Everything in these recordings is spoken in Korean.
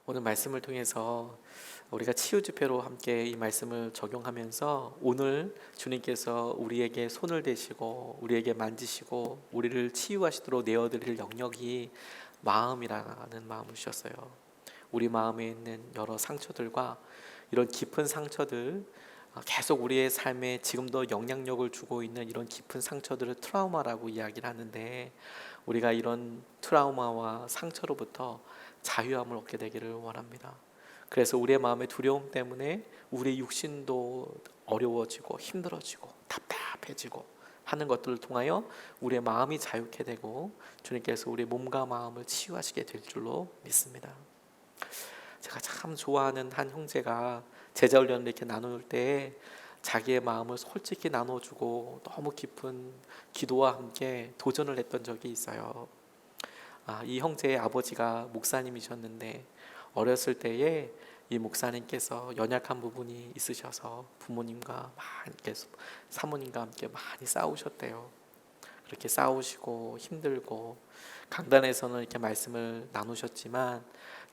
오늘 말씀을 통해서 우리가 치유집회로 함께 이 말씀을 적용하면서 오늘 주님께서 우리에게 손을 대시고 우리에게 만지시고 우리를 치유하시도록 내어드릴 영역이 마음이라는 마음을 주셨어요. 우리 마음에 있는 여러 상처들과 이런 깊은 상처들, 계속 우리의 삶에 지금도 영향력을 주고 있는 이런 깊은 상처들을 트라우마라고 이야기를 하는데, 우리가 이런 트라우마와 상처로부터 자유함을 얻게 되기를 원합니다. 그래서 우리의 마음의 두려움 때문에 우리 육신도 어려워지고 힘들어지고 답답해지고 하는 것들을 통하여 우리의 마음이 자유케 되고 주님께서 우리의 몸과 마음을 치유하시게 될 줄로 믿습니다. 제가 참 좋아하는 한 형제가 제자훈련을 이렇게 나눌 때 자기의 마음을 솔직히 나눠주고 너무 깊은 기도와 함께 도전을 했던 적이 있어요. 이 형제의 아버지가 목사님이셨는데 어렸을 때에 이 목사님께서 연약한 부분이 있으셔서 부모님과 많이 사모님과 함께 많이 싸우셨대요. 그렇게 싸우시고 힘들고 강단에서는 이렇게 말씀을 나누셨지만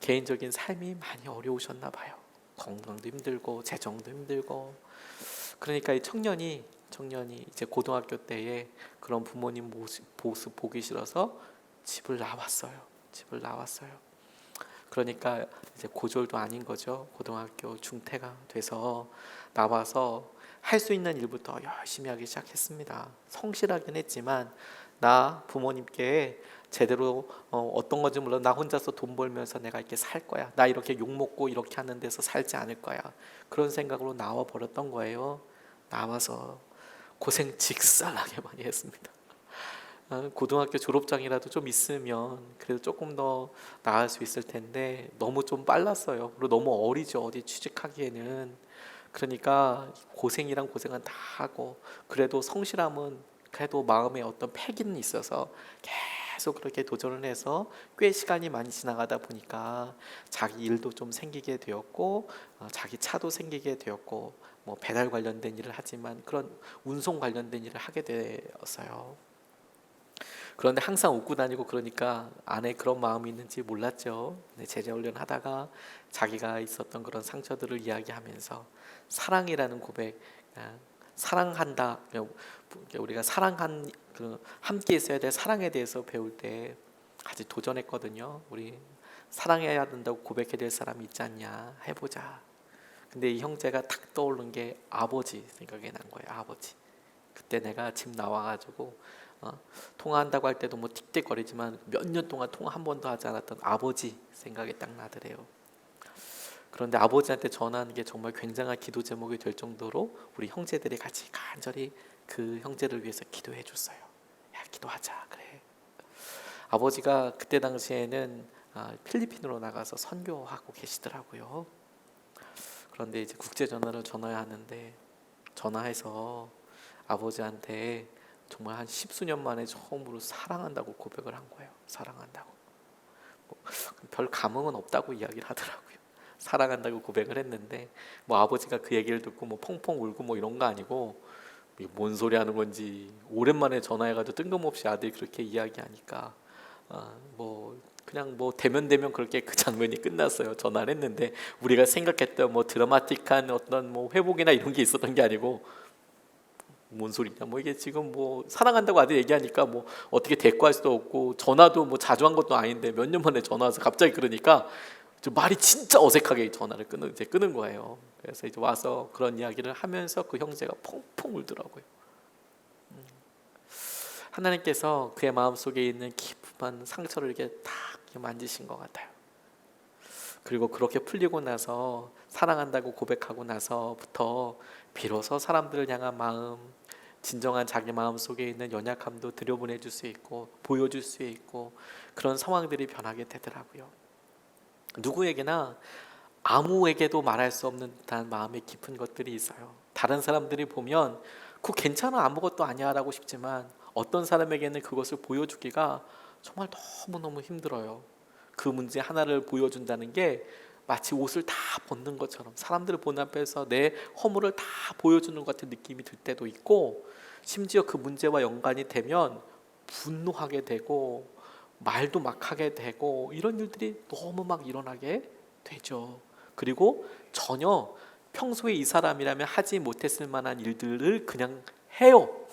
개인적인 삶이 많이 어려우셨나 봐요. 건강도 힘들고 재정도 힘들고. 그러니까 이 청년이 이제 고등학교 때에 그런 부모님 모습 보기 싫어서 집을 나왔어요. 그러니까 이제 고졸도 아닌 거죠. 고등학교 중퇴가 돼서 나와서 할 수 있는 일부터 열심히 하기 시작했습니다. 성실하긴 했지만 나 부모님께 제대로 어떤 건지 몰라, 나 혼자서 돈 벌면서 내가 이렇게 살 거야, 나 이렇게 욕 먹고 이렇게 하는 데서 살지 않을 거야, 그런 생각으로 나와 버렸던 거예요. 나와서 고생 직살나게 많이 했습니다. 고등학교 졸업장이라도 좀 있으면 그래도 조금 더 나을 수 있을 텐데 너무 좀 빨랐어요. 그리고 너무 어리죠, 어디 취직하기에는. 그러니까 고생이란 고생은 다 하고, 그래도 성실함은 그래도 마음에 어떤 패기는 있어서 계속 그렇게 도전을 해서 꽤 시간이 많이 지나가다 보니까 자기 일도 좀 생기게 되었고, 자기 차도 생기게 되었고, 뭐 배달 관련된 일을 하지만 그런 운송 관련된 일을 하게 되었어요. 그런데 항상 웃고 다니고 그러니까 안에 그런 마음이 있는지 몰랐죠. 제자 훈련 하다가 자기가 있었던 그런 상처들을 이야기하면서 사랑이라는 고백, 사랑한다, 우리가 사랑한 함께 있어야 될 사랑에 대해서 배울 때 같이 도전했거든요. 우리 사랑해야 된다고 고백해야 될 사람이 있지 않냐, 해보자. 근데 이 형제가 탁 떠오른 게 아버지 생각이 난 거예요. 아버지. 그때 내가 집 나와가지고 통화한다고 할 때도 뭐 틱틱거리지만 몇 년 동안 통화 한 번도 하지 않았던 아버지 생각이 딱 나더래요. 그런데 아버지한테 전하는 게 정말 굉장한 기도 제목이 될 정도로 우리 형제들이 같이 간절히 그 형제를 위해서 기도해 줬어요. 야, 기도하자. 그래. 아버지가 그때 당시에는 필리핀으로 나가서 선교하고 계시더라고요. 그런데 이제 국제 전화를 전화하는데, 전화해서 아버지한테 정말 한 십수년 만에 처음으로 사랑한다고 고백을 한 거예요. 사랑한다고. 별 감흥은 없다고 이야기를 하더라고요. 사랑한다고 고백을 했는데 뭐 아버지가 그 얘기를 듣고 뭐 펑펑 울고 뭐 이런 거 아니고, 이게 뭔 소리 하는 건지 오랜만에 전화해가지고 뜬금없이 아들이 그렇게 이야기하니까 뭐 그냥 뭐 대면 그렇게 그 장면이 끝났어요. 전화를 했는데 우리가 생각했던 뭐 드라마틱한 어떤 뭐 회복이나 이런 게 있었던 게 아니고, 뭔 소리냐, 뭐 이게 지금 뭐 사랑한다고 아들 얘기하니까 뭐 어떻게 대꾸할 수도 없고, 전화도 뭐 자주 한 것도 아닌데 몇 년 만에 전화 와서 갑자기 그러니까 말이 진짜 어색하게 전화를 끄는 거예요. 그래서 이제 와서 그런 이야기를 하면서 그 형제가 펑펑 울더라고요. 하나님께서 그의 마음속에 있는 깊은 상처를 이렇게 탁 만지신 것 같아요. 그리고 그렇게 풀리고 나서 사랑한다고 고백하고 나서부터 비로소 사람들을 향한 마음, 진정한 자기 마음 속에 있는 연약함도 들여보내줄 수 있고 보여줄 수 있고, 그런 상황들이 변하게 되더라고요. 누구에게나 아무에게도 말할 수 없는 듯한 마음의 깊은 것들이 있어요. 다른 사람들이 보면 그거 괜찮아, 아무것도 아니야 라고 싶지만 어떤 사람에게는 그것을 보여주기가 정말 너무너무 힘들어요. 그 문제 하나를 보여준다는 게 마치 옷을 다 벗는 것처럼 사람들을 보는 앞에서 내 허물을 다 보여주는 것 같은 느낌이 들 때도 있고, 심지어 그 문제와 연관이 되면 분노하게 되고 말도 막 하게 되고 이런 일들이 너무 막 일어나게 되죠. 그리고 전혀 평소에 이 사람이라면 하지 못했을 만한 일들을 그냥 해요.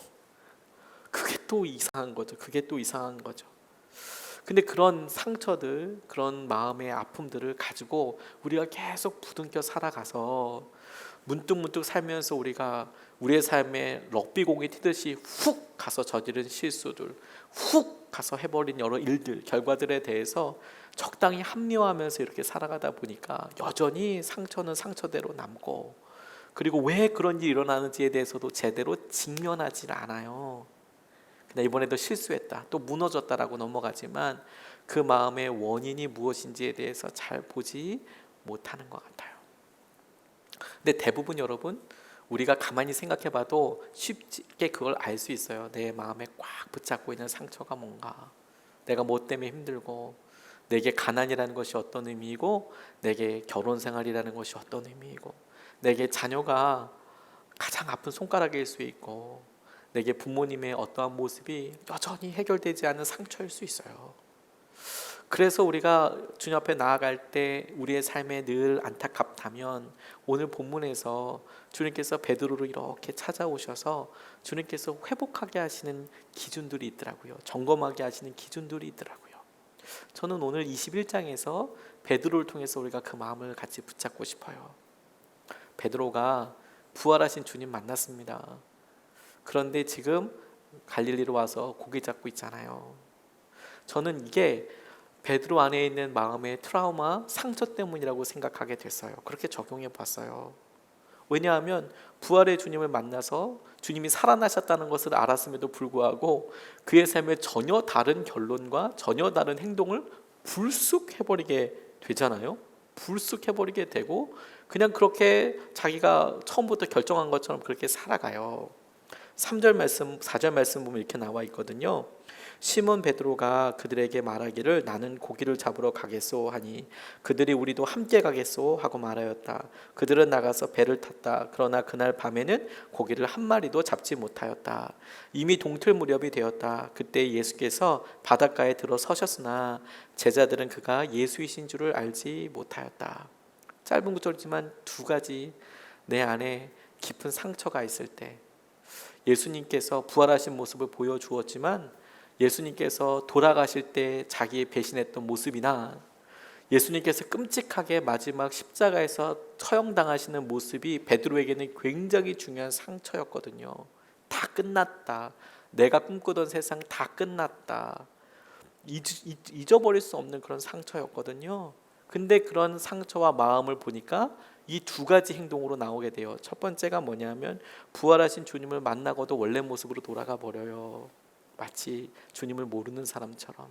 그게 또 이상한 거죠. 그게 또 이상한 거죠. 근데 그런 상처들, 그런 마음의 아픔들을 가지고 우리가 계속 부둥켜 살아가서 문득문득 살면서 우리가 우리의 삶에 럭비공이 튀듯이 훅 가서 저지른 실수들, 훅 가서 해버린 여러 일들, 결과들에 대해서 적당히 합리화하면서 이렇게 살아가다 보니까 여전히 상처는 상처대로 남고, 그리고 왜 그런 일이 일어나는지에 대해서도 제대로 직면하지 않아요. 그냥 이번에도 실수했다, 또 무너졌다라고 넘어가지만 그 마음의 원인이 무엇인지에 대해서 잘 보지 못하는 것 같아요. 근데 대부분 여러분, 우리가 가만히 생각해봐도 쉽게 그걸 알 수 있어요. 내 마음에 꽉 붙잡고 있는 상처가 뭔가, 내가 뭐 때문에 힘들고, 내게 가난이라는 것이 어떤 의미이고, 내게 결혼 생활이라는 것이 어떤 의미이고, 내게 자녀가 가장 아픈 손가락일 수 있고, 내게 부모님의 어떠한 모습이 여전히 해결되지 않은 상처일 수 있어요. 그래서 우리가 주님 앞에 나아갈 때 우리의 삶에 늘 안타깝다면, 오늘 본문에서 주님께서 베드로를 이렇게 찾아오셔서 주님께서 회복하게 하시는 기준들이 있더라고요. 점검하게 하시는 기준들이 있더라고요. 저는 오늘 21장에서 베드로를 통해서 우리가 그 마음을 같이 붙잡고 싶어요. 베드로가 부활하신 주님 만났습니다. 그런데 지금 갈릴리로 와서 고기 잡고 있잖아요. 저는 이게 베드로 안에 있는 마음의 트라우마, 상처 때문이라고 생각하게 됐어요. 그렇게 적용해 봤어요. 왜냐하면 부활의 주님을 만나서 주님이 살아나셨다는 것을 알았음에도 불구하고 그의 삶에 전혀 다른 결론과 전혀 다른 행동을 불쑥 해버리게 되잖아요. 불쑥 해버리게 되고 그냥 그렇게 자기가 처음부터 결정한 것처럼 그렇게 살아가요. 3절 말씀, 4절 말씀 보면 이렇게 나와 있거든요. 시몬 베드로가 그들에게 말하기를 나는 고기를 잡으러 가겠소 하니 그들이 우리도 함께 가겠소 하고 말하였다. 그들은 나가서 배를 탔다. 그러나 그날 밤에는 고기를 한 마리도 잡지 못하였다. 이미 동틀 무렵이 되었다. 그때 예수께서 바닷가에 들어서셨으나 제자들은 그가 예수이신 줄을 알지 못하였다. 짧은 구절이지만 두 가지 내 안에 깊은 상처가 있을 때, 예수님께서 부활하신 모습을 보여주었지만 예수님께서 돌아가실 때 자기의 배신했던 모습이나 예수님께서 끔찍하게 마지막 십자가에서 처형당하시는 모습이 베드로에게는 굉장히 중요한 상처였거든요. 다 끝났다. 내가 꿈꾸던 세상 다 끝났다. 잊어버릴 수 없는 그런 상처였거든요. 근데 그런 상처와 마음을 보니까 이 두 가지 행동으로 나오게 돼요. 첫 번째가 뭐냐면 부활하신 주님을 만나고도 원래 모습으로 돌아가 버려요. 마치 주님을 모르는 사람처럼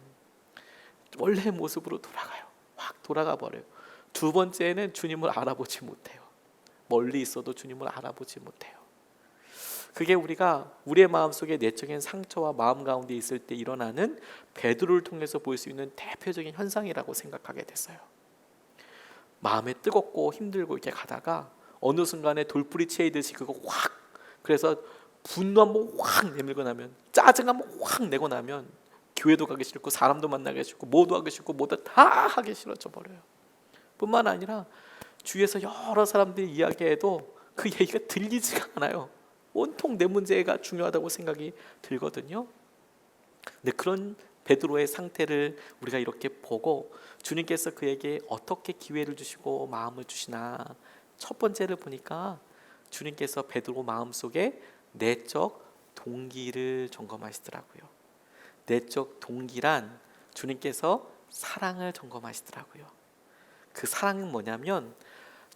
원래 모습으로 돌아가요. 확 돌아가 버려요. 두 번째는 주님을 알아보지 못해요. 멀리 있어도 주님을 알아보지 못해요. 그게 우리가 우리의 마음속에 내적인 상처와 마음 가운데 있을 때 일어나는 베드로를 통해서 볼 수 있는 대표적인 현상이라고 생각하게 됐어요. 마음에 뜨겁고 힘들고 이렇게 가다가 어느 순간에 돌뿌리 채이듯이 그거 확, 그래서 분노 한번 확 내밀고 나면, 짜증 한번 확 내고 나면 교회도 가기 싫고 사람도 만나기 싫고 뭐도 하기 싫고 뭐도 다 하기 싫어져 버려요. 뿐만 아니라 주위에서 여러 사람들이 이야기해도 그 얘기가 들리지가 않아요. 온통 내 문제가 중요하다고 생각이 들거든요. 근데 그런 베드로의 상태를 우리가 이렇게 보고 주님께서 그에게 어떻게 기회를 주시고 마음을 주시나, 첫 번째를 보니까 주님께서 베드로 마음속에 내적 동기를 점검하시더라고요. 내적 동기란 주님께서 사랑을 점검하시더라고요. 그 사랑은 뭐냐면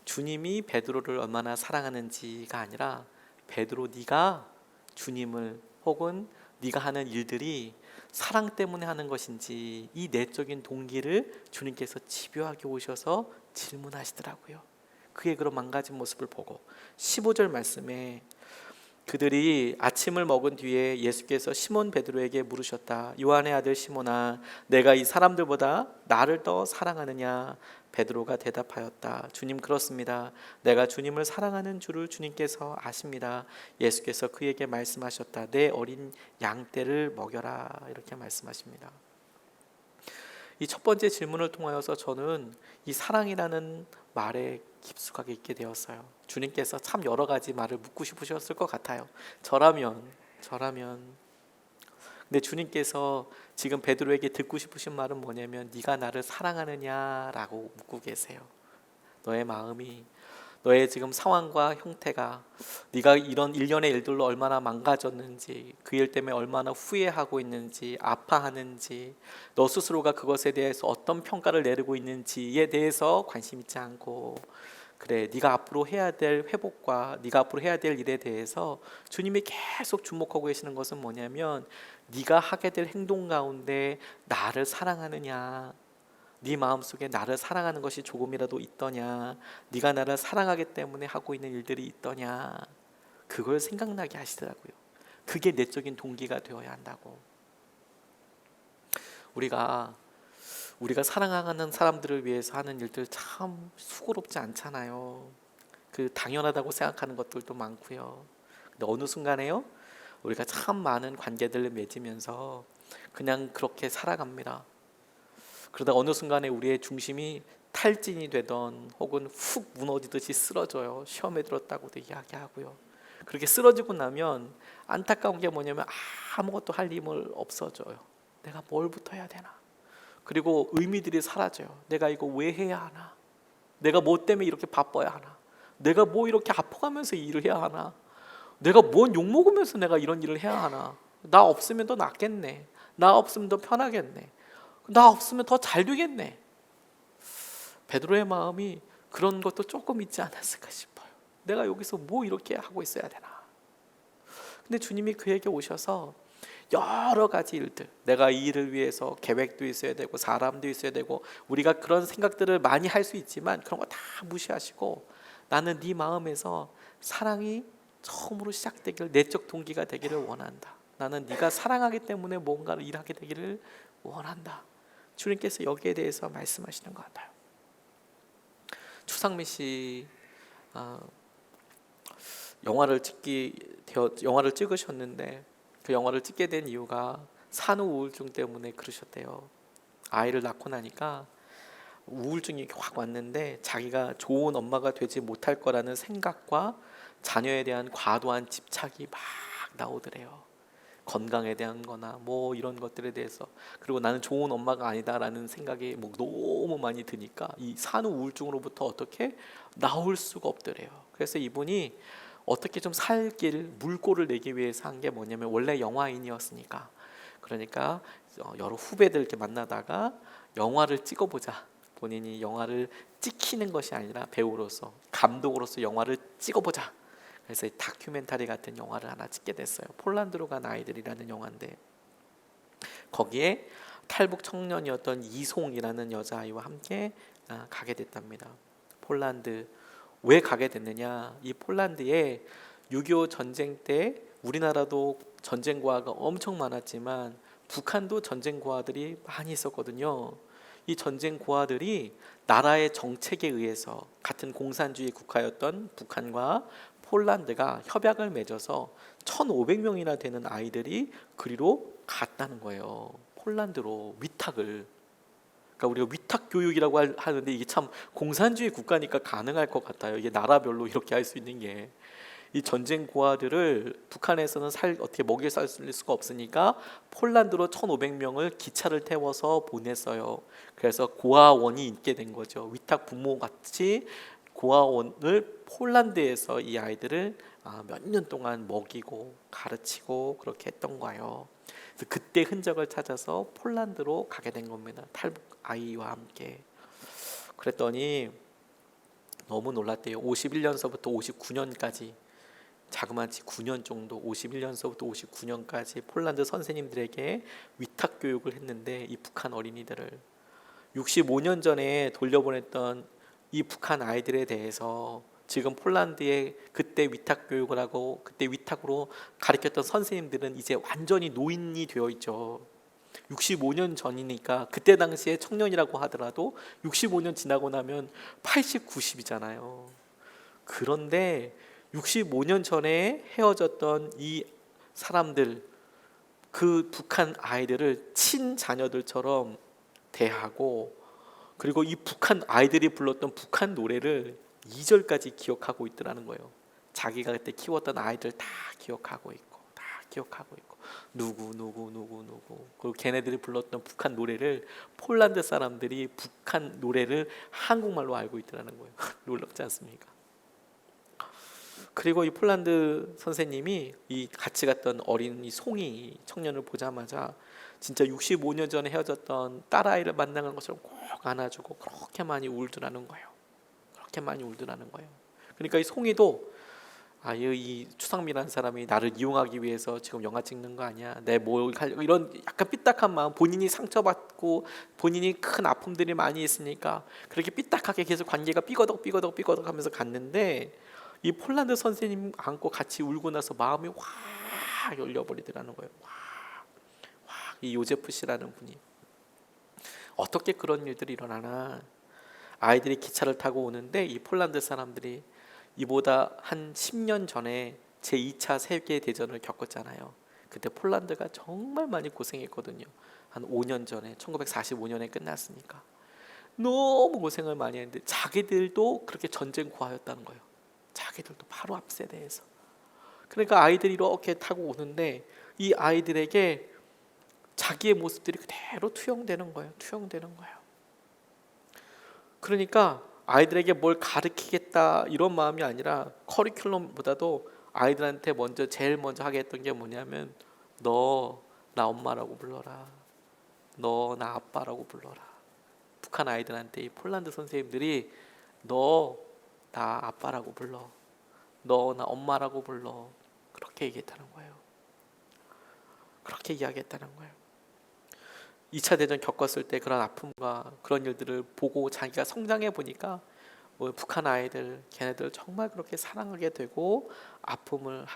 주님이 베드로를 얼마나 사랑하는지가 아니라 베드로, 네가 주님을 혹은 네가 하는 일들이 사랑 때문에 하는 것인지, 이 내적인 동기를 주님께서 집요하게 오셔서 질문하시더라고요. 그의 그런 망가진 모습을 보고 15절 말씀에 그들이 아침을 먹은 뒤에 예수께서 시몬 베드로에게 물으셨다. 요한의 아들 시몬아, 내가 이 사람들보다 나를 더 사랑하느냐? 베드로가 대답하였다. 주님, 그렇습니다. 내가 주님을 사랑하는 줄을 주님께서 아십니다. 예수께서 그에게 말씀하셨다. 내 어린 양떼를 먹여라. 이렇게 말씀하십니다. 이 첫 번째 질문을 통하여서 저는 이 사랑이라는 말에 깊숙하게 있게 되었어요. 주님께서 참 여러 가지 말을 묻고 싶으셨을 것 같아요. 저라면. 근데 주님께서 지금 베드로에게 듣고 싶으신 말은 뭐냐면 네가 나를 사랑하느냐라고 묻고 계세요. 너의 마음이, 너의 지금 상황과 형태가, 네가 이런 일련의 일들로 얼마나 망가졌는지, 그 일 때문에 얼마나 후회하고 있는지, 아파하는지, 너 스스로가 그것에 대해서 어떤 평가를 내리고 있는지에 대해서 관심 있지 않고, 그래, 네가 앞으로 해야 될 회복과 네가 앞으로 해야 될 일에 대해서 주님이 계속 주목하고 계시는 것은 뭐냐면 네가 하게 될 행동 가운데 나를 사랑하느냐, 네 마음속에 나를 사랑하는 것이 조금이라도 있더냐, 네가 나를 사랑하기 때문에 하고 있는 일들이 있더냐, 그걸 생각나게 하시더라고요. 그게 내적인 동기가 되어야 한다고. 우리가 사랑하는 사람들을 위해서 하는 일들 참 수고롭지 않잖아요. 그 당연하다고 생각하는 것들도 많고요. 근데 어느 순간에요, 우리가 참 많은 관계들을 맺으면서 그냥 그렇게 살아갑니다. 그러다 어느 순간에 우리의 중심이 탈진이 되던 혹은 훅 무너지듯이 쓰러져요. 시험에 들었다고도 이야기하고요. 그렇게 쓰러지고 나면 안타까운 게 뭐냐면 아무것도 할 힘을 없어져요. 내가 뭘부터 해야 되나? 그리고 의미들이 사라져요. 내가 이거 왜 해야 하나? 내가 뭐 때문에 이렇게 바빠야 하나? 내가 뭐 이렇게 아파가면서 일을 해야 하나? 내가 뭔 욕먹으면서 내가 이런 일을 해야 하나? 나 없으면 더 낫겠네. 나 없으면 더 편하겠네. 나 없으면 더 잘 되겠네. 베드로의 마음이 그런 것도 조금 있지 않았을까 싶어요. 내가 여기서 뭐 이렇게 하고 있어야 되나? 근데 주님이 그에게 오셔서 여러 가지 일들, 내가 이 일을 위해서 계획도 있어야 되고 사람도 있어야 되고 우리가 그런 생각들을 많이 할 수 있지만 그런 거 다 무시하시고 나는 네 마음에서 사랑이 처음으로 시작되기를, 내적 동기가 되기를 원한다. 나는 네가 사랑하기 때문에 뭔가를 일하게 되기를 원한다. 주님께서 여기에 대해서 말씀하시는 것 같아요. 추상미 씨 영화를 찍으셨는데 그 영화를 찍게 된 이유가 산후 우울증 때문에 그러셨대요. 아이를 낳고 나니까 우울증이 확 왔는데 자기가 좋은 엄마가 되지 못할 거라는 생각과 자녀에 대한 과도한 집착이 막 나오더래요. 건강에 대한 거나 뭐 이런 것들에 대해서, 그리고 나는 좋은 엄마가 아니다라는 생각이 뭐 너무 많이 드니까 이 산후 우울증으로부터 어떻게 나올 수가 없더래요. 그래서 이분이 어떻게 좀 살 길, 물꼬를 내기 위해서 한 게 뭐냐면 원래 영화인이었으니까, 그러니까 여러 후배들 이렇게 만나다가 영화를 찍어보자. 본인이 영화를 찍히는 것이 아니라 배우로서, 감독으로서 영화를 찍어보자. 그래서 다큐멘터리 같은 영화를 하나 찍게 됐어요. 폴란드로 간 아이들이라는 영화인데 거기에 탈북 청년이었던 이송이라는 여자아이와 함께 가게 됐답니다. 폴란드. 왜 가게 됐느냐? 이 폴란드에 6.25 전쟁 때 우리나라도 전쟁 고아가 엄청 많았지만 북한도 전쟁 고아들이 많이 있었거든요. 이 전쟁 고아들이 나라의 정책에 의해서 같은 공산주의 국가였던 북한과 폴란드가 협약을 맺어서 1,500명이나 되는 아이들이 그리로 갔다는 거예요. 폴란드로 위탁을. 그러니까 우리가 위탁 교육이라고 하는데 이게 참 공산주의 국가니까 가능할 것 같아요. 이게 나라별로 이렇게 할 수 있는 게. 이 전쟁 고아들을 북한에서는 어떻게 먹여 살 수가 없으니까 폴란드로 1,500명을 기차를 태워서 보냈어요. 그래서 고아원이 있게 된 거죠. 위탁 부모 같이 고아원을 폴란드에서 이 아이들을 몇 년 동안 먹이고 가르치고 그렇게 했던 거예요. 그래서 그때 흔적을 찾아서 폴란드로 가게 된 겁니다. 탈북 아이와 함께. 그랬더니 너무 놀랐대요. 51년서부터 59년까지 자그마치 9년 정도, 51년서부터 59년까지 폴란드 선생님들에게 위탁 교육을 했는데 이 북한 어린이들을 65년 전에 돌려보냈던 이 북한 아이들에 대해서 지금 폴란드에 그때 위탁 교육을 하고 그때 위탁으로 가르쳤던 선생님들은 이제 완전히 노인이 되어 있죠. 65년 전이니까 그때 당시에 청년이라고 하더라도 65년 지나고 나면 80, 90이잖아요. 그런데 65년 전에 헤어졌던 이 사람들, 그 북한 아이들을 친자녀들처럼 대하고, 그리고 이 북한 아이들이 불렀던 북한 노래를 2절까지 기억하고 있더라는 거예요. 자기가 그때 키웠던 아이들 다 기억하고 있고, 다 기억하고 있고, 누구 누구 누구 누구, 그리고 걔네들이 불렀던 북한 노래를 폴란드 사람들이 북한 노래를 한국말로 알고 있더라는 거예요. 놀랍지 않습니까? 그리고 이 폴란드 선생님이 이 같이 갔던 어린 이 송이 청년을 보자마자 진짜 65년 전에 헤어졌던 딸아이를 만나는 것처럼 꼭 안아주고 그렇게 많이 울더라는 거예요. 그렇게 많이 울더라는 거예요. 그러니까 이 송이도 이 추상미라는 사람이 나를 이용하기 위해서 지금 영화 찍는 거 아니야? 이런 약간 삐딱한 마음, 본인이 상처받고 본인이 큰 아픔들이 많이 있으니까 그렇게 삐딱하게 계속 관계가 삐거덕 하면서 갔는데, 이 폴란드 선생님 안고 같이 울고 나서 마음이 확 열려버리더라는 거예요. 이 요제프 씨라는 분이 어떻게 그런 일들이 일어나나. 아이들이 기차를 타고 오는데 이 폴란드 사람들이 이보다 한 10년 전에 제2차 세계대전을 겪었잖아요. 그때 폴란드가 정말 많이 고생했거든요. 한 5년 전에 1945년에 끝났으니까 너무 고생을 많이 했는데 자기들도 그렇게 전쟁 고아였다는 거예요. 자기들도 바로 앞 세대에서. 그러니까 아이들이 이렇게 타고 오는데 이 아이들에게 자기의 모습들이 그대로 투영되는 거예요. 그러니까 아이들에게 뭘 가르치겠다 이런 마음이 아니라 커리큘럼보다도 아이들한테 제일 먼저 하게 했던 게 뭐냐면, 너 나 엄마라고 불러라, 너 나 아빠라고 불러라. 북한 아이들한테 이 폴란드 선생님들이 너 나 아빠라고 불러, 너 나 엄마라고 불러, 그렇게 얘기했다는 거예요. 그렇게 이야기했다는 거예요. 2차 대전 겪었을 때 그런 아픔과 그런 일들을 보고 자기가 성장해 보니까 북한 아이들, 걔네들 정말 그렇게 사랑하게 되고 아픔을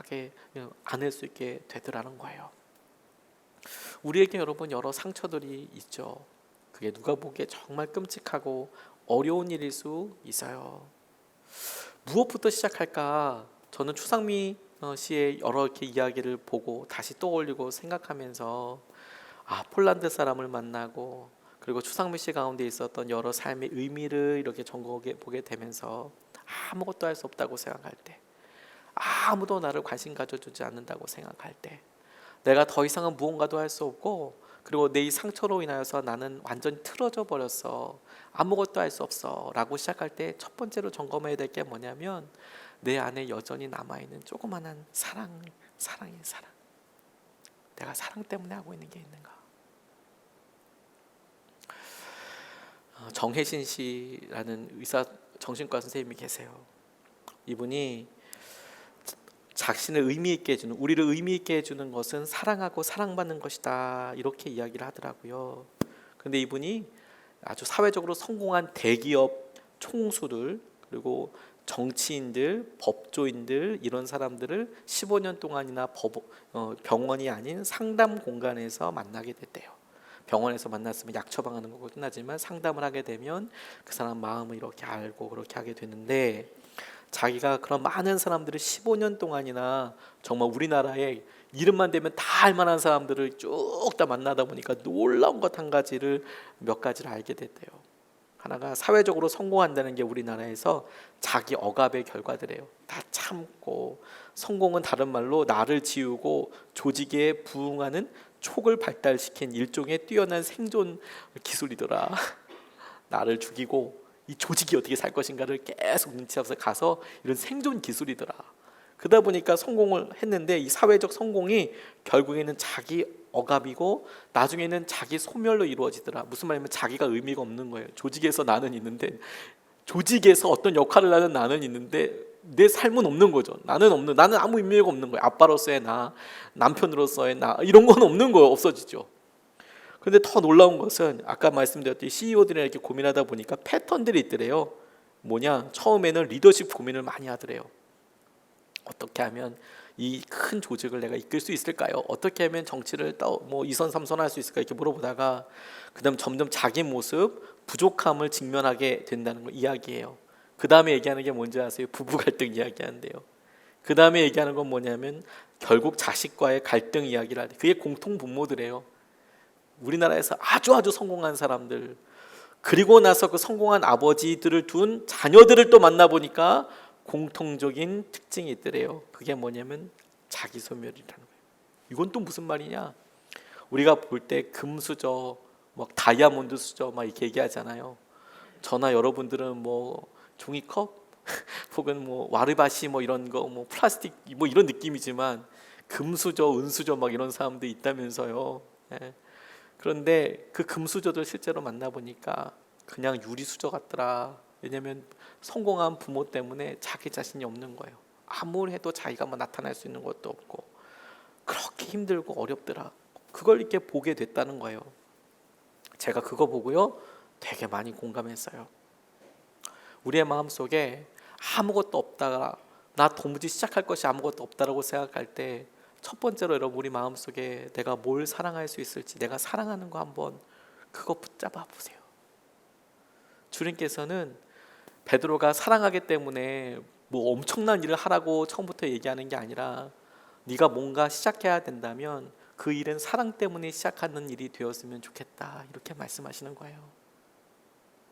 안을 수 있게 되더라는 거예요. 우리에게 여러분 여러 상처들이 있죠. 그게 누가 보기에 정말 끔찍하고 어려운 일일 수 있어요. 무엇부터 시작할까? 저는 추상미 씨의 여러 이렇게 이야기를 보고 다시 떠올리고 생각하면서 폴란드 사람을 만나고 그리고 추상미 씨 가운데 있었던 여러 삶의 의미를 이렇게 보게 되면서 아무것도 할 수 없다고 생각할 때, 아무도 나를 관심 가져주지 않는다고 생각할 때, 내가 더 이상은 무언가도 할 수 없고, 그리고 내 이 상처로 인하여서 나는 완전히 틀어져 버렸어, 아무것도 할 수 없어 라고 시작할 때 첫 번째로 점검해야 될 게 뭐냐면, 내 안에 여전히 남아있는 조그만한 사랑이에요. 사랑. 내가 사랑 때문에 하고 있는 게 있는가. 정혜신 씨라는 의사 정신과 선생님이 계세요. 이분이 자신을 의미 있게 해주는, 우리를 의미 있게 해주는 것은 사랑하고 사랑받는 것이다, 이렇게 이야기를 하더라고요. 근데 이분이 아주 사회적으로 성공한 대기업 총수들, 그리고 정치인들, 법조인들, 이런 사람들을 15년 동안이나 병원이 아닌 상담 공간에서 만나게 됐대요. 병원에서 만났으면 약 처방하는 거고 끝나지만 상담을 하게 되면 그 사람 마음을 이렇게 알고 그렇게 하게 되는데, 자기가 그런 많은 사람들을 15년 동안이나 정말 우리나라에 이름만 대면 다 알만한 사람들을 쭉 다 만나다 보니까 놀라운 것 몇 가지를 알게 됐대요. 하나가, 사회적으로 성공한다는 게 우리나라에서 자기 억압의 결과들이에요. 다 참고, 성공은 다른 말로 나를 지우고 조직에 부응하는 촉을 발달시킨 일종의 뛰어난 생존 기술이더라. 나를 죽이고 이 조직이 어떻게 살 것인가를 계속 눈치채서 가서 이런 생존 기술이더라. 그러다 보니까 성공을 했는데, 이 사회적 성공이 결국에는 자기 억압이고 나중에는 자기 소멸로 이루어지더라. 무슨 말이냐면 자기가 의미가 없는 거예요. 조직에서 나는 있는데, 조직에서 어떤 역할을 하는 나는 있는데 내 삶은 없는 거죠. 나는 아무 의미가 없는 거예요. 아빠로서의 나, 남편으로서의 나, 이런 건 없는 거예요. 없어지죠. 그런데 더 놀라운 것은 아까 말씀드렸듯이 CEO들이 이렇게 고민하다 보니까 패턴들이 있더래요. 뭐냐? 처음에는 리더십 고민을 많이 하더래요. 어떻게 하면 이 큰 조직을 내가 이끌 수 있을까요? 어떻게 하면 정치를 이선 삼선 할 수 있을까? 이렇게 물어보다가 그다음 점점 자기 모습, 부족함을 직면하게 된다는 거 이야기해요. 그 다음에 얘기하는 게 뭔지 아세요? 부부 갈등 이야기하는데요. 그 다음에 얘기하는 건 뭐냐면 결국 자식과의 갈등 이야기를 하는데, 그게 공통 분모들이에요. 우리나라에서 아주 성공한 사람들, 그리고 나서 그 성공한 아버지들을 둔 자녀들을 또 만나보니까 공통적인 특징이 있더래요. 그게 뭐냐면 자기 소멸이라는 거예요. 이건 또 무슨 말이냐? 우리가 볼 때 금수저, 막 다이아몬드 수저 막 이렇게 얘기하잖아요. 저나 여러분들은 뭐 종이컵 혹은 뭐 와르바시 뭐 이런 거, 뭐 플라스틱 뭐 이런 느낌이지만 금수저, 은수저 막 이런 사람도 있다면서요. 예. 그런데 그 금수저들 실제로 만나보니까 그냥 유리수저 같더라. 왜냐면 성공한 부모 때문에 자기 자신이 없는 거예요. 아무리 해도 자기가 뭐 나타날 수 있는 것도 없고 그렇게 힘들고 어렵더라. 그걸 이렇게 보게 됐다는 거예요. 제가 그거 보고요 되게 많이 공감했어요. 우리의 마음속에 아무것도 없다가 나 도무지 시작할 것이 아무것도 없다라고 생각할 때 첫 번째로 여러분 우리 마음속에 내가 뭘 사랑할 수 있을지, 내가 사랑하는 거 한번 그거 붙잡아 보세요. 주님께서는 베드로가 사랑하기 때문에 뭐 엄청난 일을 하라고 처음부터 얘기하는 게 아니라 네가 뭔가 시작해야 된다면 그 일은 사랑 때문에 시작하는 일이 되었으면 좋겠다, 이렇게 말씀하시는 거예요.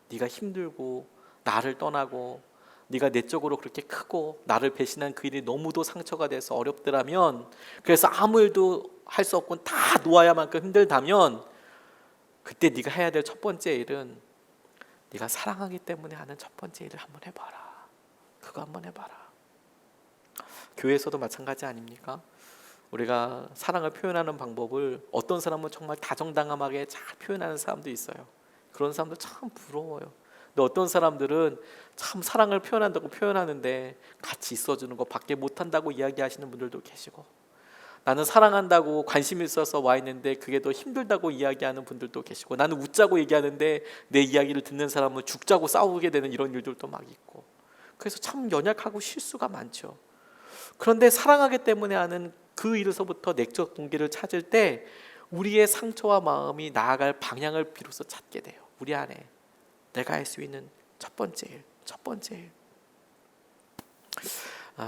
네가 힘들고 나를 떠나고 네가 내적으로 그렇게 크고 나를 배신한 그 일이 너무도 상처가 돼서 어렵더라면, 그래서 아무 일도 할 수 없고 다 놓아야만큼 힘들다면 그때 네가 해야 될 첫 번째 일은 네가 사랑하기 때문에 하는 첫 번째 일을 한번 해봐라. 그거 한번 해봐라. 교회에서도 마찬가지 아닙니까? 우리가 사랑을 표현하는 방법을 어떤 사람은 정말 다정다감하게 잘 표현하는 사람도 있어요. 그런 사람들 참 부러워요. 근데 어떤 사람들은 참 사랑을 표현한다고 표현하는데 같이 있어주는 거 밖에 못한다고 이야기하시는 분들도 계시고, 나는 사랑한다고 관심 있어서 와 있는데 그게 더 힘들다고 이야기하는 분들도 계시고, 나는 웃자고 얘기하는데 내 이야기를 듣는 사람은 죽자고 싸우게 되는 이런 일들도 막 있고, 그래서 참 연약하고 실수가 많죠. 그런데 사랑하기 때문에 하는 그 일에서부터 내적 동기를 찾을 때 우리의 상처와 마음이 나아갈 방향을 비로소 찾게 돼요. 우리 안에 내가 할 수 있는 첫 번째 일.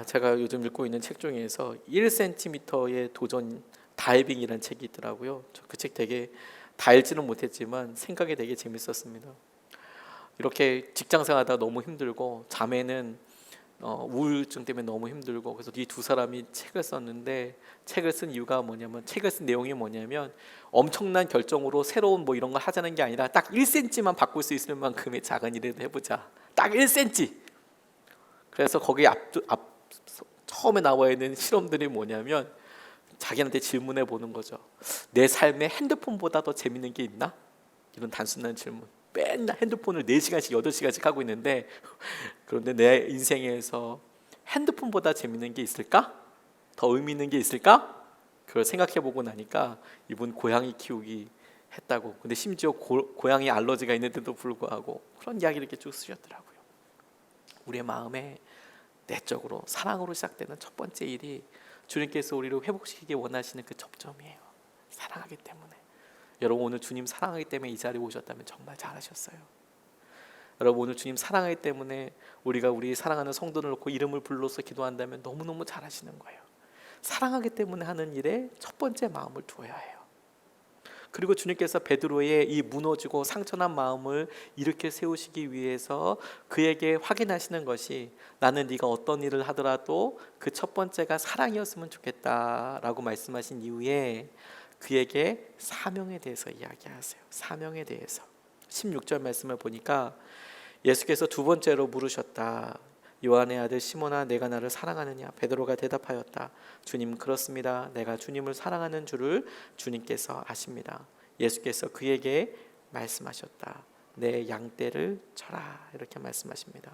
제가 요즘 읽고 있는 책 중에서 1cm의 도전 다이빙이라는 책이 있더라고요. 그 책 되게 다 읽지는 못했지만 생각이 되게 재밌었습니다. 이렇게 직장생활하다 너무 힘들고 자매는 우울증 때문에 너무 힘들고, 그래서 이 두 사람이 책을 썼는데, 책을 쓴 이유가 뭐냐면, 책을 쓴 내용이 뭐냐면 엄청난 결정으로 새로운 뭐 이런 걸 하자는 게 아니라 딱 1cm만 바꿀 수 있을 만큼의 작은 일을 해보자. 딱 1cm. 그래서 거기 처음에 나와 있는 실험들이 뭐냐면 자기한테 질문해 보는 거죠. 내 삶에 핸드폰보다 더 재밌는 게 있나? 이런 단순한 질문. 맨날 핸드폰을 4시간씩 8시간씩 하고 있는데, 그런데 내 인생에서 핸드폰보다 재밌는 게 있을까? 더 의미 있는 게 있을까? 그걸 생각해 보고 나니까 이분 고양이 키우기 했다고. 근데 심지어 고양이 알러지가 있는데도 불구하고 그런 이야기를 이렇게 쭉 쓰셨더라고요. 우리의 마음에 내적으로 사랑으로 시작되는 첫 번째 일이 주님께서 우리를 회복시키기 원하시는 그 접점이에요. 사랑하기 때문에. 여러분 오늘 주님 사랑하기 때문에 이 자리에 오셨다면 정말 잘하셨어요. 여러분 오늘 주님 사랑하기 때문에 우리가 우리 사랑하는 성도를 놓고 이름을 불러서 기도한다면 너무너무 잘하시는 거예요. 사랑하기 때문에 하는 일에 첫 번째 마음을 두어야 해요. 그리고 주님께서 베드로의 이 무너지고 상처난 마음을 일으켜 세우시기 위해서 그에게 확인하시는 것이, 나는 네가 어떤 일을 하더라도 그 첫 번째가 사랑이었으면 좋겠다라고 말씀하신 이후에 그에게 사명에 대해서 이야기하세요. 사명에 대해서 16절 말씀을 보니까 예수께서 두 번째로 물으셨다. 요한의 아들 시몬아, 내가 나를 사랑하느냐? 베드로가 대답하였다. 주님, 그렇습니다. 내가 주님을 사랑하는 줄을 주님께서 아십니다. 예수께서 그에게 말씀하셨다. 내 양떼를 쳐라. 이렇게 말씀하십니다.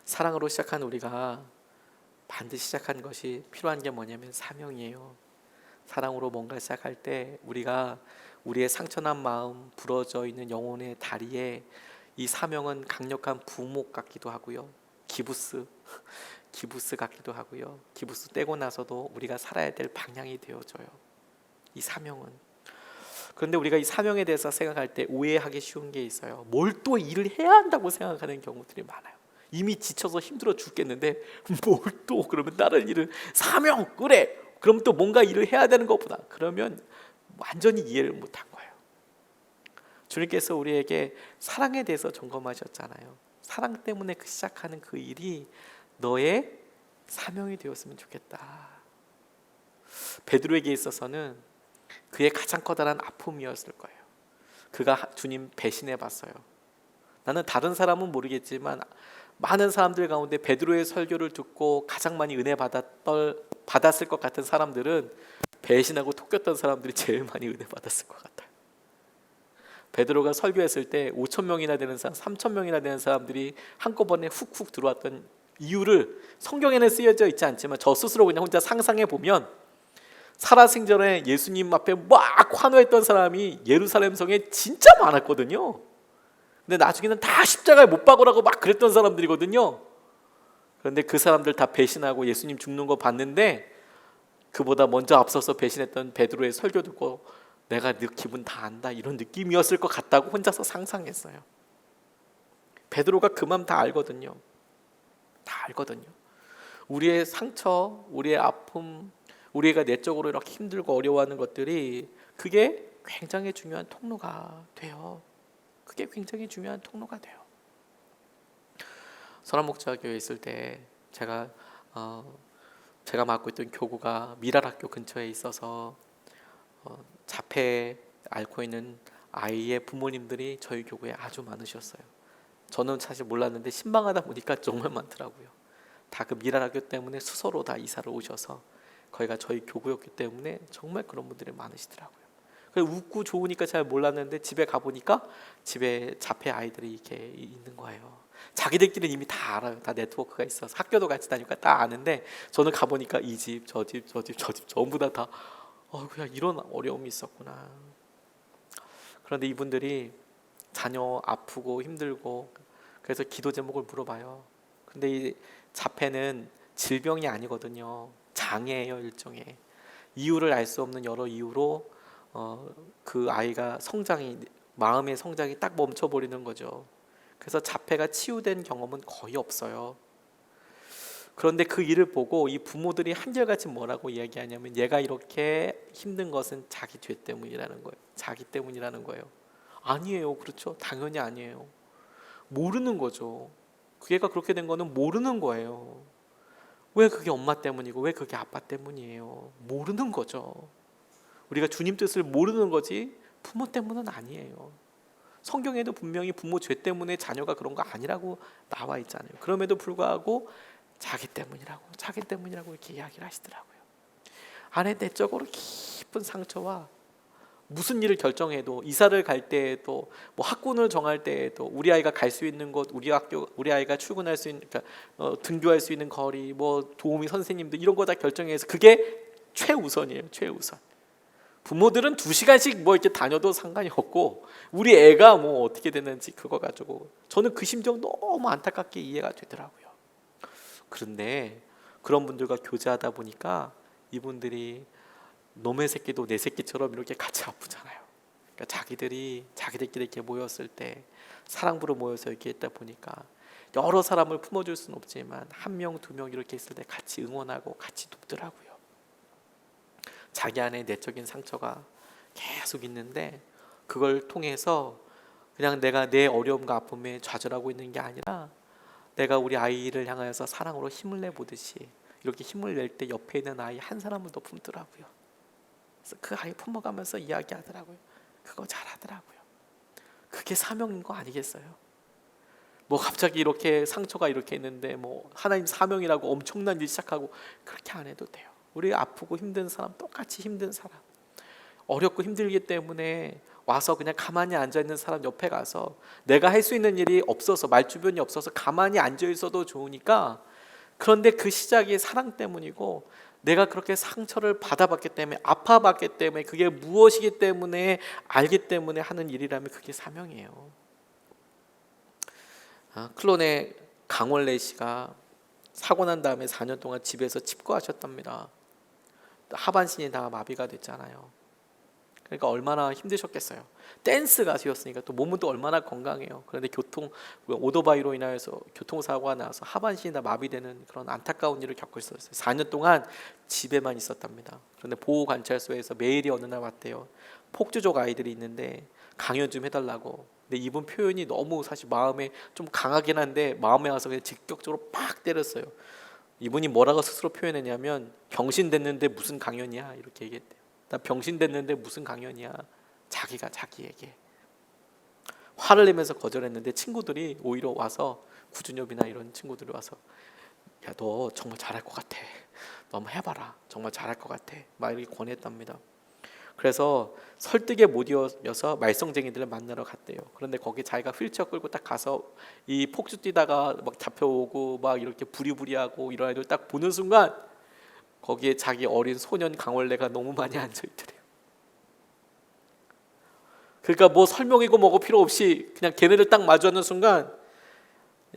사랑으로 시작한 우리가 반드시 시작한 것이 필요한 게 뭐냐면 사명이에요. 사랑으로 뭔가 시작할 때 우리가 우리의 상처난 마음, 부러져 있는 영혼의 다리에 이 사명은 강력한 부목 같기도 하고요. 기부스 같기도 하고요. 기부스 떼고 나서도 우리가 살아야 될 방향이 되어줘요. 이 사명은. 그런데 우리가 이 사명에 대해서 생각할 때 오해하기 쉬운 게 있어요. 뭘 또 일을 해야 한다고 생각하는 경우들이 많아요. 이미 지쳐서 힘들어 죽겠는데 뭘 또 그러면 다른 일을, 사명 그래 그럼 또 뭔가 일을 해야 되는 것보다, 그러면 완전히 이해를 못한 거예요. 주님께서 우리에게 사랑에 대해서 점검하셨잖아요. 사랑 때문에 시작하는 그 일이 너의 사명이 되었으면 좋겠다. 베드로에게 있어서는 그의 가장 커다란 아픔이었을 거예요. 그가 주님 배신해 봤어요. 나는 다른 사람은 모르겠지만 많은 사람들 가운데 베드로의 설교를 듣고 가장 많이 은혜 받았을 것 같은 사람들은 배신하고 토꼈던 사람들이 제일 많이 은혜 받았을 것 같아요. 베드로가 설교했을 때 5천 명이나 되는 사람, 3천 명이나 되는 사람들이 한꺼번에 훅훅 들어왔던 이유를 성경에는 쓰여져 있지 않지만 저 스스로 그냥 혼자 상상해 보면 살아생전에 예수님 앞에 막 환호했던 사람이 예루살렘 성에 진짜 많았거든요. 근데 나중에는 다 십자가에 못 박으라고 막 그랬던 사람들이거든요. 그런데 그 사람들 다 배신하고 예수님 죽는 거 봤는데 그보다 먼저 앞서서 배신했던 베드로의 설교 듣고 내가 네 기분 다 안다 이런 느낌이었을 것 같다고 혼자서 상상했어요. 베드로가 그 마음 다 알거든요. 다 알거든요. 우리의 상처, 우리의 아픔, 우리가 내적으로 이렇게 힘들고 어려워하는 것들이 그게 굉장히 중요한 통로가 돼요. 그게 굉장히 중요한 통로가 돼요. 선한목자교회에 있을 때 제가 맡고 있던 교구가 미랄학교 근처에 있어서 자폐 앓고 있는 아이의 부모님들이 저희 교구에 아주 많으셨어요. 저는 사실 몰랐는데 신방하다 보니까 정말 많더라고요. 다 그 미랄학교 때문에 수서로 다 이사를 오셔서 거기가 저희 교구였기 때문에 정말 그런 분들이 많으시더라고요. 웃고 좋으니까 잘 몰랐는데 집에 가보니까 집에 자폐 아이들이 이렇게 있는 거예요. 자기들끼리는 이미 다 알아요. 다 네트워크가 있어서 학교도 같이 다니니까 다 아는데 저는 가보니까 이 집, 저 집, 저 집, 저 집 전부 다 그냥 이런 어려움이 있었구나. 그런데 이분들이 자녀 아프고 힘들고 그래서 기도 제목을 물어봐요. 근데 이 자폐는 질병이 아니거든요. 장애예요. 일종의 이유를 알 수 없는 여러 이유로 그 아이가 마음의 성장이 딱 멈춰버리는 거죠. 그래서 자폐가 치유된 경험은 거의 없어요. 그런데 그 일을 보고 이 부모들이 한결같이 뭐라고 이야기하냐면 얘가 이렇게 힘든 것은 자기 죄 때문이라는 거예요. 자기 때문이라는 거예요. 아니에요. 그렇죠? 당연히 아니에요. 모르는 거죠. 그 애가 그렇게 된 거는 모르는 거예요. 왜 그게 엄마 때문이고 왜 그게 아빠 때문이에요. 모르는 거죠. 우리가 주님 뜻을 모르는 거지 부모 때문은 아니에요. 성경에도 분명히 부모 죄 때문에 자녀가 그런 거 아니라고 나와 있잖아요. 그럼에도 불구하고 자기 때문이라고 이렇게 이야기를 하시더라고요. 안에 내적으로 깊은 상처와 무슨 일을 결정해도 이사를 갈 때에도 뭐 학군을 정할 때에도 우리 아이가 갈 수 있는 곳, 우리 아이가 출근할 수 있는 등교할 수 있는 거리, 뭐 도우미 선생님들 이런 거 다 결정해서 그게 최우선이에요. 최우선. 부모들은 2시간씩 뭐 이렇게 다녀도 상관이 없고 우리 애가 뭐 어떻게 됐는지 그거 가지고 저는 그 심정 너무 안타깝게 이해가 되더라고요. 그런데 그런 분들과 교제하다 보니까 이분들이 놈의 새끼도 내 새끼처럼 이렇게 같이 아프잖아요. 그러니까 자기들끼리 이렇게 모였을 때 사랑부로 모여서 이렇게 있다 보니까 여러 사람을 품어줄 수는 없지만 1명, 2명 이렇게 있을 때 같이 응원하고 같이 돕더라고요. 자기 안에 내적인 상처가 계속 있는데 그걸 통해서 그냥 내가 내 어려움과 아픔에 좌절하고 있는 게 아니라 내가 우리 아이를 향하여서 사랑으로 힘을 내보듯이 이렇게 힘을 낼 때 옆에 있는 아이 한 사람을 더 품더라고요. 그래서 그 아이 품어가면서 이야기하더라고요. 그거 잘하더라고요. 그게 사명인 거 아니겠어요? 뭐 갑자기 이렇게 상처가 이렇게 있는데 뭐 하나님 사명이라고 엄청난 일 시작하고 그렇게 안 해도 돼요. 우리 아프고 힘든 사람, 똑같이 힘든 사람, 어렵고 힘들기 때문에 와서 그냥 가만히 앉아있는 사람 옆에 가서 내가 할 수 있는 일이 없어서 말주변이 없어서 가만히 앉아있어도 좋으니까 그런데 그 시작이 사랑 때문이고 내가 그렇게 상처를 받아봤기 때문에 아파봤기 때문에 그게 무엇이기 때문에 알기 때문에 하는 일이라면 그게 사명이에요. 클론의 강원래 씨가 사고 난 다음에 4년 동안 집에서 칩거하셨답니다. 하반신이 다 마비가 됐잖아요. 그러니까 얼마나 힘드셨겠어요. 댄스 가수였으니까 또 몸은 또 얼마나 건강해요. 그런데 오토바이로 인하여서 교통사고가 나서 하반신이 다 마비되는 그런 안타까운 일을 겪고 있었어요. 4년 동안 집에만 있었답니다. 그런데 보호관찰소에서 메일이 어느 날 왔대요. 폭주족 아이들이 있는데 강연 좀 해달라고. 근데 이분 표현이 너무 사실 마음에 좀 강하긴 한데 마음에 와서 그냥 직격적으로 팍 때렸어요. 이분이 뭐라고 스스로 표현했냐면 병신 됐는데 무슨 강연이야 이렇게 얘기했대요. 나 병신 됐는데 무슨 강연이야. 자기가 자기에게 화를 내면서 거절했는데 친구들이 오히려 와서 구준엽이나 이런 친구들이 와서 야, 너 정말 잘할 것 같아. 너 한번 해봐라. 정말 잘할 것 같아. 막 이렇게 권했답니다. 그래서 설득에 못 이어서 말썽쟁이들을 만나러 갔대요. 그런데 거기 자기가 휠체어 끌고 딱 가서 이 폭주 뛰다가 막 잡혀오고 막 이렇게 부리부리하고 이런 아이들 딱 보는 순간 거기에 자기 어린 소년 강원래가 너무 많이 앉아있더래요. 그러니까 뭐 설명이고 뭐고 필요 없이 그냥 걔네들 딱 마주하는 순간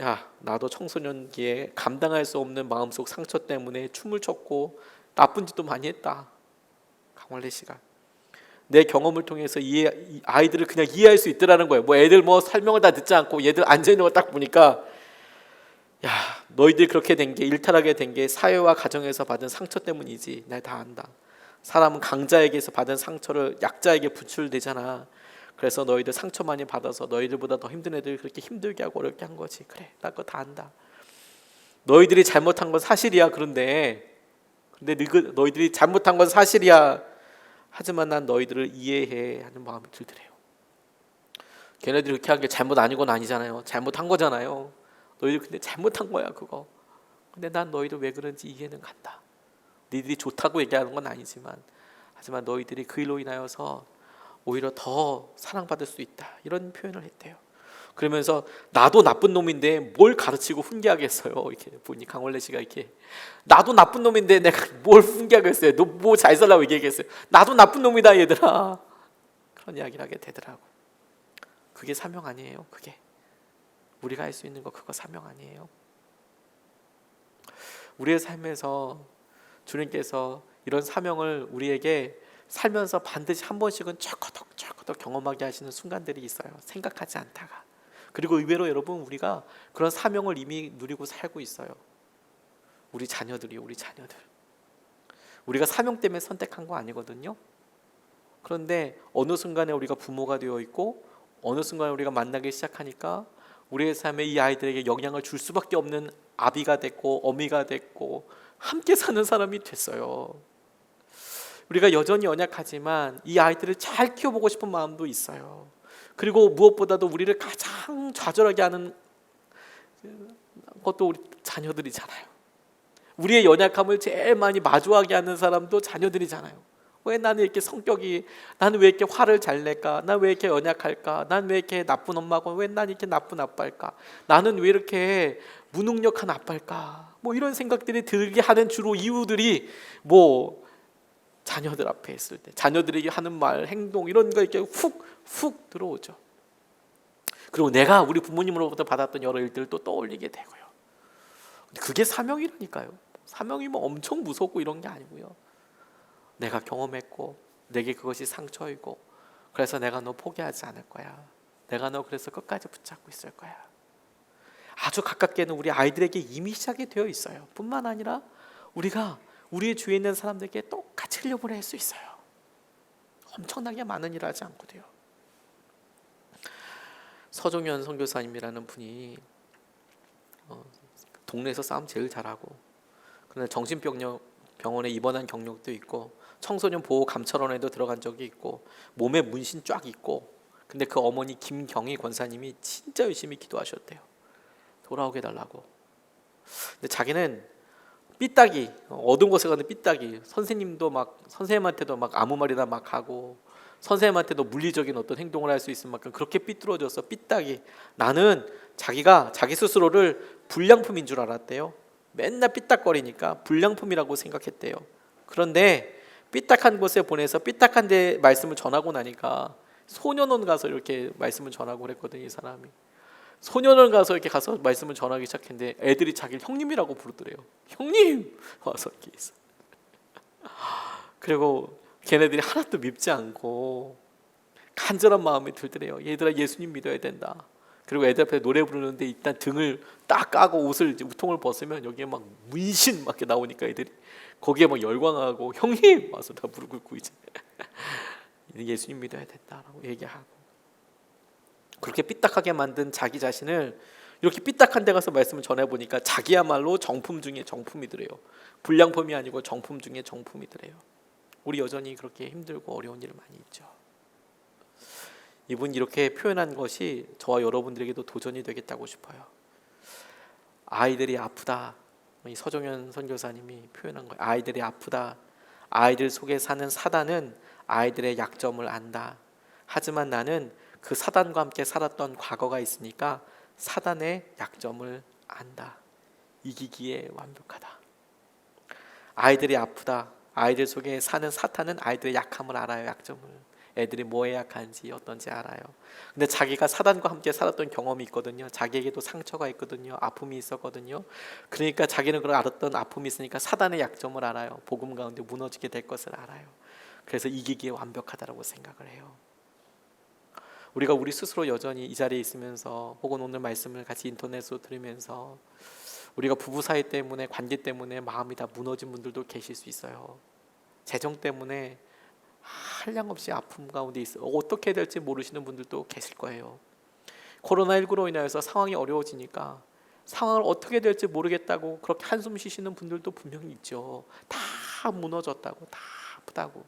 야, 나도 청소년기에 감당할 수 없는 마음속 상처 때문에 춤을 췄고 나쁜 짓도 많이 했다. 강원래 씨가 내 경험을 통해서 이 아이들을 그냥 이해할 수 있더라는 거예요. 뭐 애들 뭐 설명을 다 듣지 않고 얘들 앉아있는 걸 딱 보니까 야, 너희들이 그렇게 된 게 일탈하게 된 게 사회와 가정에서 받은 상처 때문이지. 나 다 안다. 사람은 강자에게서 받은 상처를 약자에게 분출되잖아. 그래서 너희들 상처 많이 받아서 너희들보다 더 힘든 애들 그렇게 힘들게 하고 어렵게 한 거지. 그래, 나 그거 다 안다. 너희들이 잘못한 건 사실이야. 그런데 너희들이 잘못한 건 사실이야. 하지만 난 너희들을 이해해 하는 마음이 들더래요. 걔네들이 그렇게 한 게 잘못 아니건 아니잖아요. 잘못한 거잖아요. 너희들 근데 잘못한 거야 그거. 근데 난 너희들 왜 그런지 이해는 간다. 너희들이 좋다고 얘기하는 건 아니지만 하지만 너희들이 그 일로 인하여서 오히려 더 사랑받을 수 있다. 이런 표현을 했대요. 그러면서 나도 나쁜 놈인데 뭘 가르치고 훈계하겠어요. 이렇게 보니 강원래 씨가 이렇게 나도 나쁜 놈인데 내가 뭘 훈계하겠어요. 너 뭐 잘 살라고 얘기하겠어요. 나도 나쁜 놈이다 얘들아. 그런 이야기를 하게 되더라고. 그게 사명 아니에요. 그게 우리가 할 수 있는 거 그거 사명 아니에요. 우리의 삶에서 주님께서 이런 사명을 우리에게 살면서 반드시 한 번씩은 쩔거덕 경험하게 하시는 순간들이 있어요. 생각하지 않다가. 그리고 의외로 여러분 우리가 그런 사명을 이미 누리고 살고 있어요. 우리 자녀들이요. 우리 자녀들. 우리가 사명 때문에 선택한 거 아니거든요. 그런데 어느 순간에 우리가 부모가 되어 있고 어느 순간에 우리가 만나기 시작하니까 우리의 삶에 이 아이들에게 영향을 줄 수밖에 없는 아비가 됐고 어미가 됐고 함께 사는 사람이 됐어요. 우리가 여전히 연약하지만 이 아이들을 잘 키워보고 싶은 마음도 있어요. 그리고 무엇보다도 우리를 가장 좌절하게 하는 것도 우리 자녀들이잖아요. 우리의 연약함을 제일 많이 마주하게 하는 사람도 자녀들이잖아요. 왜 나는 이렇게 성격이, 나는 왜 이렇게 화를 잘 낼까? 난 왜 이렇게 연약할까? 난 왜 이렇게 나쁜 엄마고 왜 난 이렇게 나쁜 아빠일까? 나는 왜 이렇게 무능력한 아빠일까? 뭐 이런 생각들이 들게 하는 주로 이유들이 뭐 자녀들 앞에 있을 때 자녀들에게 하는 말, 행동 이런 거 이렇게 훅 들어오죠. 그리고 내가 우리 부모님으로부터 받았던 여러 일들을 또 떠올리게 되고요. 그게 사명이라니까요. 사명이 뭐 엄청 무섭고 이런 게 아니고요. 내가 경험했고 내게 그것이 상처이고 그래서 내가 너 포기하지 않을 거야. 내가 너 그래서 끝까지 붙잡고 있을 거야. 아주 가깝게는 우리 아이들에게 이미 시작이 되어 있어요. 뿐만 아니라 우리가 우리의 주위에 있는 사람들에게 똑같이 흘려보낼 수 있어요. 엄청나게 많은 일을 하지 않고도요. 서종현 선교사님이라는 분이 동네에서 싸움 제일 잘하고 그런데 정신병원에 입원한 경력도 있고 청소년 보호 감찰원에도 들어간 적이 있고 몸에 문신 쫙 있고 근데 그 어머니 김경희 권사님이 진짜 열심히 기도하셨대요. 돌아오게 해달라고. 근데 자기는 삐딱이 어두운 곳에 가는 삐딱이 선생님한테도 막 아무 말이나 막 하고 선생님한테도 물리적인 어떤 행동을 할 수 있을 만큼 그렇게 삐뚤어져서 삐딱이 나는 자기가 자기 스스로를 불량품인 줄 알았대요. 맨날 삐딱거리니까 불량품이라고 생각했대요. 그런데 삐딱한 곳에 보내서 삐딱한 데 말씀을 전하고 나니까 소년원 가서 이렇게 말씀을 전하고 그랬거든요. 이 사람이 소년원 가서 이렇게 가서 말씀을 전하기 시작했는데 애들이 자기를 형님이라고 부르더래요. 형님 와서 이렇게 있어. 그리고 걔네들이 하나도 밉지 않고 간절한 마음이 들더래요. 얘들아, 예수님 믿어야 된다. 그리고 애들 앞에 노래 부르는데 일단 등을 딱 까고 옷을 이제 우통을 벗으면 여기에 막 문신 막 이렇게 나오니까 애들이 거기에 막 열광하고 형님 와서 다 무릎 꿇고 이제 예수님 믿어야 된다라고 얘기하고, 그렇게 삐딱하게 만든 자기 자신을 이렇게 삐딱한 데 가서 말씀을 전해보니까 자기야말로 정품 중에 정품이더래요. 불량품이 아니고 정품 중에 정품이더래요. 우리 여전히 그렇게 힘들고 어려운 일을 많이 있죠. 이분이 이렇게 표현한 것이 저와 여러분들에게도 도전이 되겠다고 싶어요. 아이들이 아프다. 이 서정현 선교사님이 표현한 거예요. 아이들이 아프다. 아이들 속에 사는 사단은 아이들의 약점을 안다. 하지만 나는 그 사단과 함께 살았던 과거가 있으니까 사단의 약점을 안다. 이기기에 완벽하다. 아이들이 아프다. 아이들 속에 사는 사탄은 아이들의 약함을 알아요. 약점을. 애들이 뭐에 약한지 어떤지 알아요. 근데 자기가 사단과 함께 살았던 경험이 있거든요. 자기에게도 상처가 있거든요. 아픔이 있었거든요. 그러니까 자기는 그걸 알았던 아픔이 있으니까 사단의 약점을 알아요. 복음 가운데 무너지게 될 것을 알아요. 그래서 이기기에 완벽하다라고 생각을 해요. 우리가 우리 스스로 여전히 이 자리에 있으면서 혹은 오늘 말씀을 같이 인터넷으로 들으면서 우리가 부부 사이 때문에, 관계 때문에 마음이 다 무너진 분들도 계실 수 있어요. 재정 때문에 한량없이 아픔 가운데 있어 어떻게 해야 될지 모르시는 분들도 계실 거예요. 코로나19로 인하여서 상황이 어려워지니까 상황을 어떻게 해야 될지 모르겠다고 그렇게 한숨 쉬시는 분들도 분명히 있죠. 다 무너졌다고, 다 아프다고.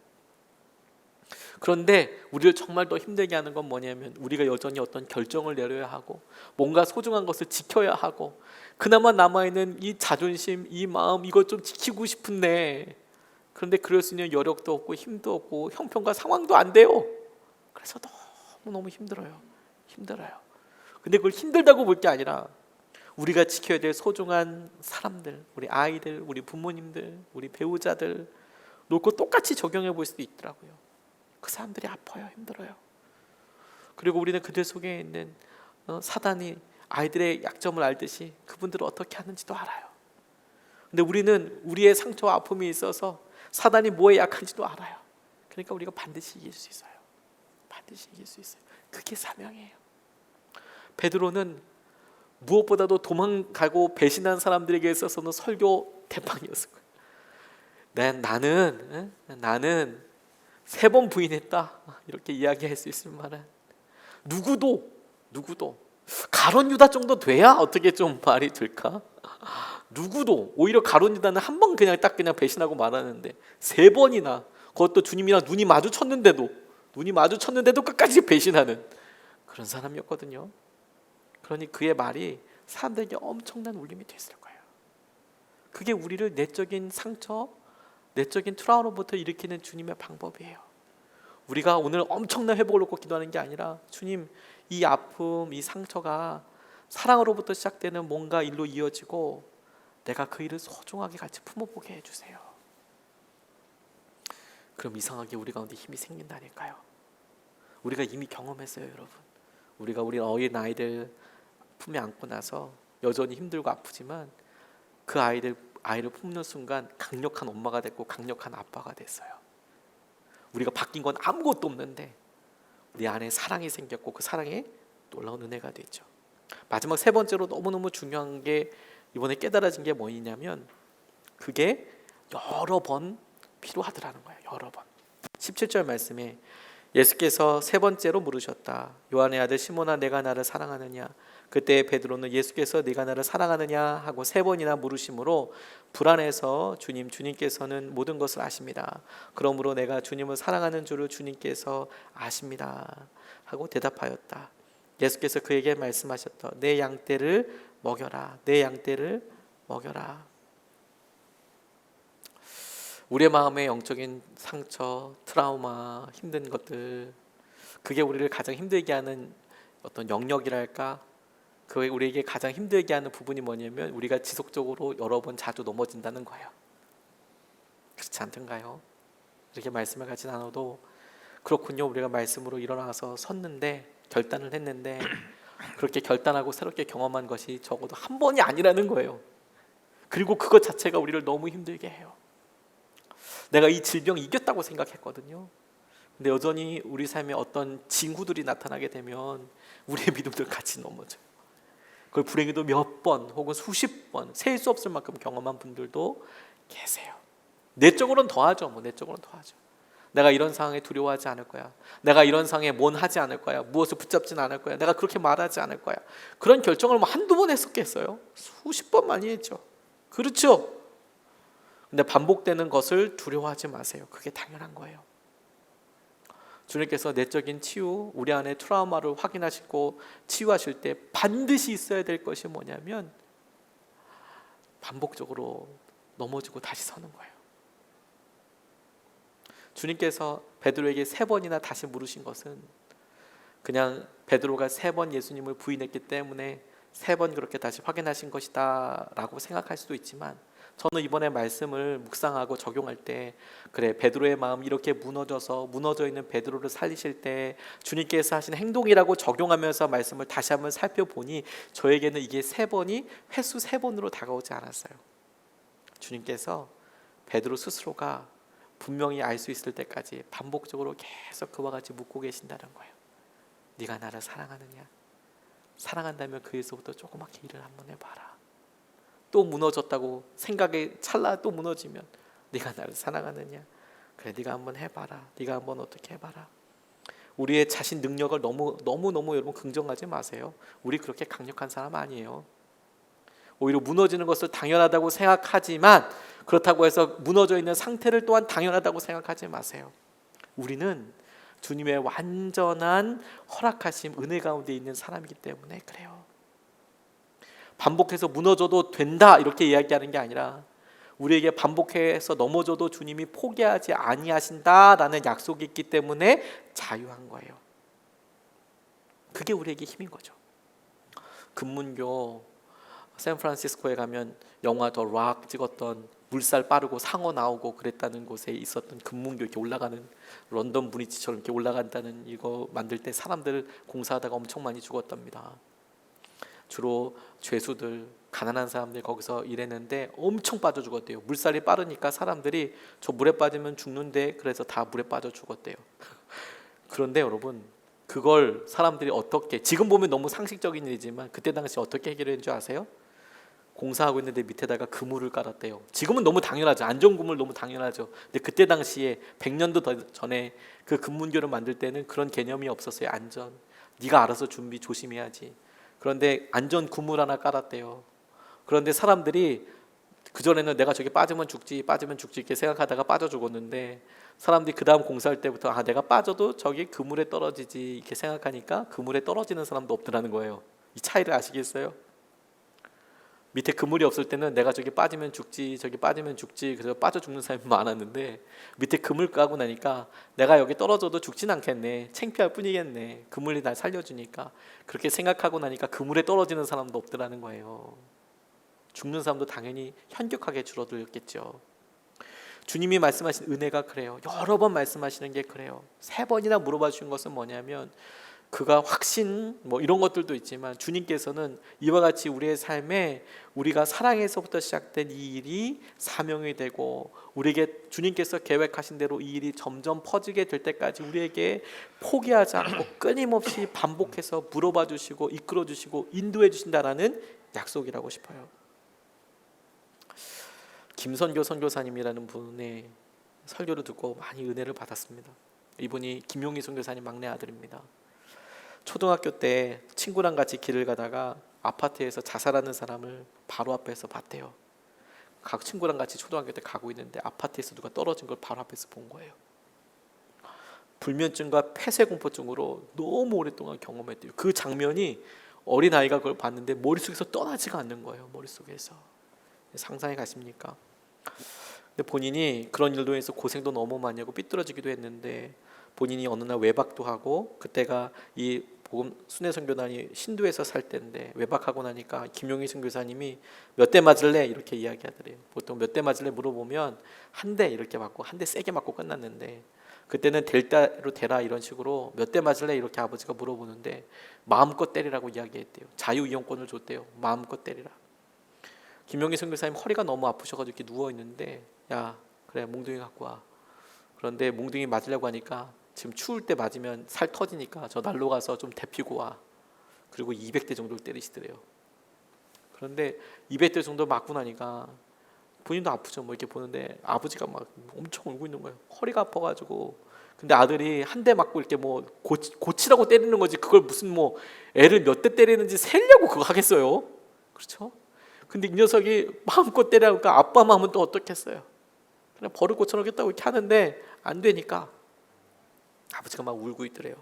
그런데 우리를 정말 더 힘들게 하는 건 뭐냐면 우리가 여전히 어떤 결정을 내려야 하고 뭔가 소중한 것을 지켜야 하고 그나마 남아있는 이 자존심, 이 마음, 이것 좀 지키고 싶은데 그런데 그럴 수 있는 여력도 없고 힘도 없고 형편과 상황도 안 돼요. 그래서 너무너무 힘들어요. 근데 그걸 힘들다고 볼 게 아니라 우리가 지켜야 될 소중한 사람들, 우리 아이들, 우리 부모님들, 우리 배우자들 놓고 똑같이 적용해 볼 수도 있더라고요. 그 사람들이 아파요. 힘들어요. 그리고 우리는 그들 속에 있는 사단이 아이들의 약점을 알듯이 그분들을 어떻게 하는지도 알아요. 근데 우리는 우리의 상처와 아픔이 있어서 사단이 뭐에 약한지도 알아요. 그러니까 우리가 반드시 이길 수 있어요. 반드시 이길 수 있어요. 그게 사명이에요. 베드로는 무엇보다도 도망가고 배신한 사람들에게 있어서는 설교 대빵이었을 거예요. 나는 3번 부인했다. 이렇게 이야기할 수 있을 만한 누구도 가룟 유다 정도 돼야 어떻게 좀 말이 될까? 누구도 오히려 가룟 유다는 한 번 그냥 배신하고 말하는데 3번이나 그것도 주님이랑 눈이 마주쳤는데도 끝까지 배신하는 그런 사람이었거든요. 그러니 그의 말이 사람들에게 엄청난 울림이 됐을 거예요. 그게 우리를 내적인 상처, 내적인 트라우마부터 일으키는 주님의 방법이에요. 우리가 오늘 엄청난 회복을 놓고 기도하는 게 아니라 주님, 이 아픔, 이 상처가 사랑으로부터 시작되는 뭔가 일로 이어지고 내가 그 일을 소중하게 같이 품어보게 해주세요. 그럼 이상하게 우리 가운데 힘이 생긴다니까요. 우리가 이미 경험했어요, 여러분. 우리가 우리 어린 아이들 품에 안고 나서 여전히 힘들고 아프지만 그 아이를 품는 순간 강력한 엄마가 됐고 강력한 아빠가 됐어요. 우리가 바뀐 건 아무것도 없는데 우리 안에 사랑이 생겼고 그 사랑에 놀라운 은혜가 됐죠. 마지막 3번째로 너무너무 중요한 게 이번에 깨달아진 게 뭐냐면 그게 여러 번 필요하더라는 거예요. 여러 번. 17절 말씀에 예수께서 3번째로 물으셨다. 요한의 아들 시몬아, 내가 나를 사랑하느냐? 그때 베드로는 예수께서 네가 나를 사랑하느냐 하고 3번이나 물으심으로 불안해서 주님께서는 모든 것을 아십니다. 그러므로 내가 주님을 사랑하는 줄을 주님께서 아십니다 하고 대답하였다. 예수께서 그에게 말씀하셨다. 내 양떼를 먹여라. 내 양떼를 먹여라. 우리의 마음의 영적인 상처, 트라우마, 힘든 것들, 그게 우리를 가장 힘들게 하는 어떤 영역이랄까? 그게 우리에게 가장 힘들게 하는 부분이 뭐냐면 우리가 지속적으로 여러 번 자주 넘어진다는 거예요. 그렇지 않던가요? 이렇게 말씀을 같이 나눠도 그렇군요. 우리가 말씀으로 일어나서 섰는데 결단을 했는데 그렇게 결단하고 새롭게 경험한 것이 적어도 한 번이 아니라는 거예요. 그리고 그것 자체가 우리를 너무 힘들게 해요. 내가 이 질병 이겼다고 생각했거든요. 근데 여전히 우리 삶에 어떤 징후들이 나타나게 되면 우리의 믿음도 같이 넘어져요. 그걸 불행히도 몇 번 혹은 수십 번 셀 수 없을 만큼 경험한 분들도 계세요. 내적으로는 더하죠. 내적으로는 더하죠. 내가 이런 상황에 두려워하지 않을 거야. 내가 이런 상황에 뭔 하지 않을 거야. 무엇을 붙잡진 않을 거야. 내가 그렇게 말하지 않을 거야. 그런 결정을 한두 번 했었겠어요? 수십 번 많이 했죠. 그렇죠? 근데 반복되는 것을 두려워하지 마세요. 그게 당연한 거예요. 주님께서 내적인 치유, 우리 안에 트라우마를 확인하시고 치유하실 때 반드시 있어야 될 것이 뭐냐면 반복적으로 넘어지고 다시 서는 거예요. 주님께서 베드로에게 3번이나 다시 물으신 것은 그냥 베드로가 3번 예수님을 부인했기 때문에 3번 그렇게 다시 확인하신 것이다 라고 생각할 수도 있지만, 저는 이번에 말씀을 묵상하고 적용할 때 그래, 베드로의 마음이 이렇게 무너져 있는 베드로를 살리실 때 주님께서 하신 행동이라고 적용하면서 말씀을 다시 한번 살펴보니 저에게는 이게 3번이 횟수 3번으로 다가오지 않았어요. 주님께서 베드로 스스로가 분명히 알 수 있을 때까지 반복적으로 계속 그와 같이 묻고 계신다는 거예요. 네가 나를 사랑하느냐? 사랑한다면 그에서부터 조그맣게 일을 한번 해봐라. 또 무너졌다고 생각에 찰나 또 무너지면 네가 나를 사랑하느냐? 그래, 네가 한번 해봐라. 네가 한번 어떻게 해봐라. 우리의 자신 능력을 너무 여러분 긍정하지 마세요. 우리 그렇게 강력한 사람 아니에요. 오히려 무너지는 것을 당연하다고 생각하지만 그렇다고 해서 무너져 있는 상태를 또한 당연하다고 생각하지 마세요. 우리는 주님의 완전한 허락하심, 은혜 가운데 있는 사람이기 때문에 그래요. 반복해서 무너져도 된다 이렇게 이야기하는 게 아니라 우리에게 반복해서 넘어져도 주님이 포기하지 아니하신다라는 약속이 있기 때문에 자유한 거예요. 그게 우리에게 힘인 거죠. 금문교 샌프란시스코에 가면 영화 더 락 찍었던 물살 빠르고 상어 나오고 그랬다는 곳에 있었던 금문교, 이렇게 올라가는 런던 브리지처럼 이렇게 올라간다는 이거 만들 때 사람들 공사하다가 엄청 많이 죽었답니다. 주로 죄수들, 가난한 사람들이 거기서 일했는데 엄청 빠져 죽었대요. 물살이 빠르니까 사람들이 저 물에 빠지면 죽는데 그래서 다 물에 빠져 죽었대요. 그런데 여러분, 그걸 사람들이 어떻게, 지금 보면 너무 상식적인 일이지만 그때 당시 어떻게 해결했는 줄 아세요? 공사하고 있는데 밑에다가 그물을 깔았대요. 지금은 너무 당연하죠. 안전그물 너무 당연하죠. 근데 그때 당시에 100년도 더 전에 그 금문교를 만들 때는 그런 개념이 없었어요. 안전, 네가 알아서 준비 조심해야지. 그런데 안전 그물 하나 깔았대요. 그런데 사람들이 그전에는 내가 저기 빠지면 죽지 이렇게 생각하다가 빠져 죽었는데, 사람들이 그 다음 공사할 때부터 내가 빠져도 저기 그물에 떨어지지 이렇게 생각하니까 그물에 떨어지는 사람도 없더라는 거예요. 이 차이를 아시겠어요? 밑에 그물이 없을 때는 내가 저기 빠지면 죽지 저기 빠지면 죽지 그래서 빠져 죽는 사람이 많았는데, 밑에 그물 까고 나니까 내가 여기 떨어져도 죽진 않겠네, 창피할 뿐이겠네, 그물이 날 살려주니까, 그렇게 생각하고 나니까 그물에 떨어지는 사람도 없더라는 거예요. 죽는 사람도 당연히 현격하게 줄어들었겠죠. 주님이 말씀하신 은혜가 그래요. 여러 번 말씀하시는 게 그래요. 3번이나 물어봐 주신 것은 뭐냐면, 그가 확신 이런 것들도 있지만 주님께서는 이와 같이 우리의 삶에 우리가 사랑에서부터 시작된 이 일이 사명이 되고 우리에게 주님께서 계획하신 대로 이 일이 점점 퍼지게 될 때까지 우리에게 포기하지 않고 끊임없이 반복해서 물어봐 주시고 이끌어 주시고 인도해 주신다라는 약속이라고 싶어요. 김선교 선교사님이라는 분의 설교를 듣고 많이 은혜를 받았습니다. 이분이 김용희 선교사님 막내 아들입니다. 초등학교 때 친구랑 같이 길을 가다가 아파트에서 자살하는 사람을 바로 앞에서 봤대요. 친구랑 같이 초등학교 때 가고 있는데 아파트에서 누가 떨어진 걸 바로 앞에서 본 거예요. 불면증과 폐쇄공포증으로 너무 오랫동안 경험했대요. 그 장면이 어린아이가 그걸 봤는데 머릿속에서 떠나지가 않는 거예요. 머릿속에서. 상상해 가십니까? 근데 본인이 그런 일로 해서 고생도 너무 많이 하고 삐뚤어지기도 했는데, 본인이 어느 날 외박도 하고, 그때가 이 복음 순회 선교단이 신도에서 살 때인데 외박하고 나니까 김용희 선교사님이 몇 대 맞을래 이렇게 이야기하더래요. 보통 몇 대 맞을래 물어보면 한 대 이렇게 맞고, 한 대 세게 맞고 끝났는데, 그때는 될 대로 대라 이런 식으로 몇 대 맞을래 이렇게 아버지가 물어보는데 마음껏 때리라고 이야기했대요. 자유이용권을 줬대요. 마음껏 때리라. 김용희 선교사님 허리가 너무 아프셔가지고 이렇게 누워 있는데, 야 그래, 몽둥이 갖고 와. 그런데 몽둥이 맞으려고 하니까 지금 추울 때 맞으면 살 터지니까 저 난로 가서 좀 데피고 와. 그리고 200대 정도를 때리시더래요. 그런데 200대 정도 맞고 나니까 본인도 아프죠. 뭐 이렇게 보는데 아버지가 막 엄청 울고 있는 거예요. 허리가 아파가지고. 근데 아들이 한 대 맞고 이렇게 뭐 고치라고 때리는 거지, 그걸 무슨 뭐 애를 몇 대 때리는지 세려고 그거 하겠어요? 그렇죠? 근데 이 녀석이 마음껏 때려니까 아빠 마음은 또 어떻겠어요? 그냥 버릇 고쳐놓겠다고 이렇게 하는데 안 되니까 아버지가 막 울고 있더래요.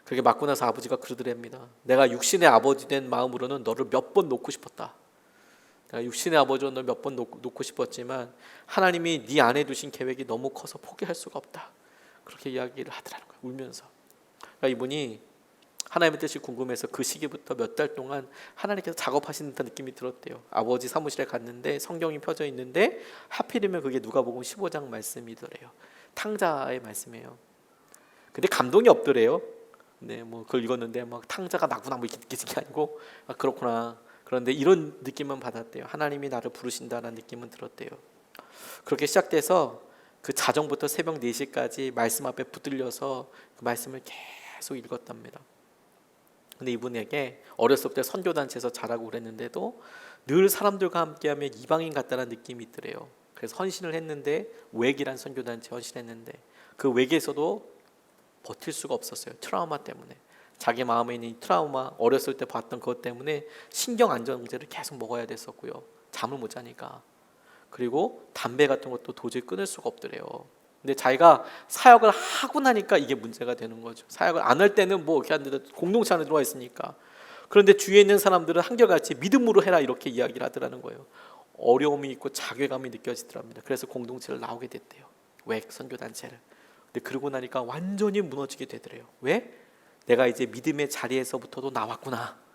그렇게 맞고 나서 아버지가 그러더랍니다. 내가 육신의 아버지 된 마음으로는 너를 몇 번 놓고 싶었다. 내가 육신의 아버지로 널 몇 번 놓고 싶었지만 하나님이 네 안에 두신 계획이 너무 커서 포기할 수가 없다. 그렇게 이야기를 하더라는 거예요. 울면서. 그러니까 이분이 하나님의 뜻이 궁금해서 그 시기부터 몇 달 동안 하나님께서 작업하시는 듯한 느낌이 들었대요. 아버지 사무실에 갔는데 성경이 펴져 있는데 하필이면 그게 누가복음 15장 말씀이더래요. 탕자의 말씀이에요. 근데 감동이 없더래요. 네, 뭐 그걸 읽었는데 막 탕자가 나구나 뭐 이렇게 느끼는 게 아니고 그렇구나. 그런데 이런 느낌은 받았대요. 하나님이 나를 부르신다는 느낌은 들었대요. 그렇게 시작돼서 그 자정부터 새벽 4시까지 말씀 앞에 붙들려서 그 말씀을 계속 읽었답니다. 근데 이분에게 어렸을 때 선교단체에서 자라고 그랬는데도 늘 사람들과 함께하면 이방인 같다는 느낌이 있더래요. 그래서 헌신을 했는데, 외기란 선교단체 헌신했는데 그 외기에서도 버틸 수가 없었어요. 트라우마 때문에. 자기 마음에 있는 이 트라우마, 어렸을 때 봤던 그것 때문에 신경 안정제를 계속 먹어야 됐었고요. 잠을 못 자니까. 그리고 담배 같은 것도 도저히 끊을 수가 없더래요. 근데 자기가 사역을 하고 나니까 이게 문제가 되는 거죠. 사역을 안 할 때는 뭐 이렇게 하는데 공동체 안에 들어와 있으니까. 그런데 주위에 있는 사람들은 한결같이 믿음으로 해라 이렇게 이야기를 하더라는 거예요. 어려움이 있고 자괴감이 느껴지더랍니다. 그래서 공동체를 나오게 됐대요. 왜? 선교단체를. 근데 그러고 나니까 완전히 무너지게 되더래요. 왜? 내가 이제 믿음의 자리에서부터도 나왔구나.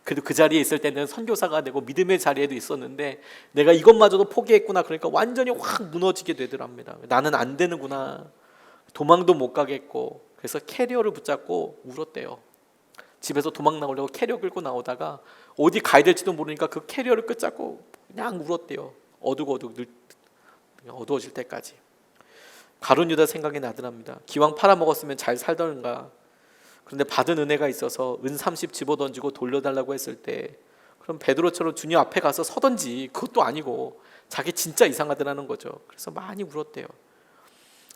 그래도 그 자리에 있을 때는 선교사가 되고 믿음의 자리에도 있었는데 내가 이것마저도 포기했구나. 그러니까 완전히 확 무너지게 되더랍니다. 나는 안 되는구나. 도망도 못 가겠고. 그래서 캐리어를 붙잡고 울었대요. 집에서 도망 나오려고 캐리어 끌고 나오다가 어디 가야 될지도 모르니까 그 캐리어를 끝잡고 그냥 울었대요. 어두워질 때까지. 가룟 유다 생각이 나더랍니다. 기왕 팔아먹었으면 잘 살던가. 그런데 받은 은혜가 있어서 은 30 집어던지고 돌려달라고 했을 때 그럼 베드로처럼 주님 앞에 가서 서던지. 그것도 아니고 자기 진짜 이상하더라는 거죠. 그래서 많이 울었대요.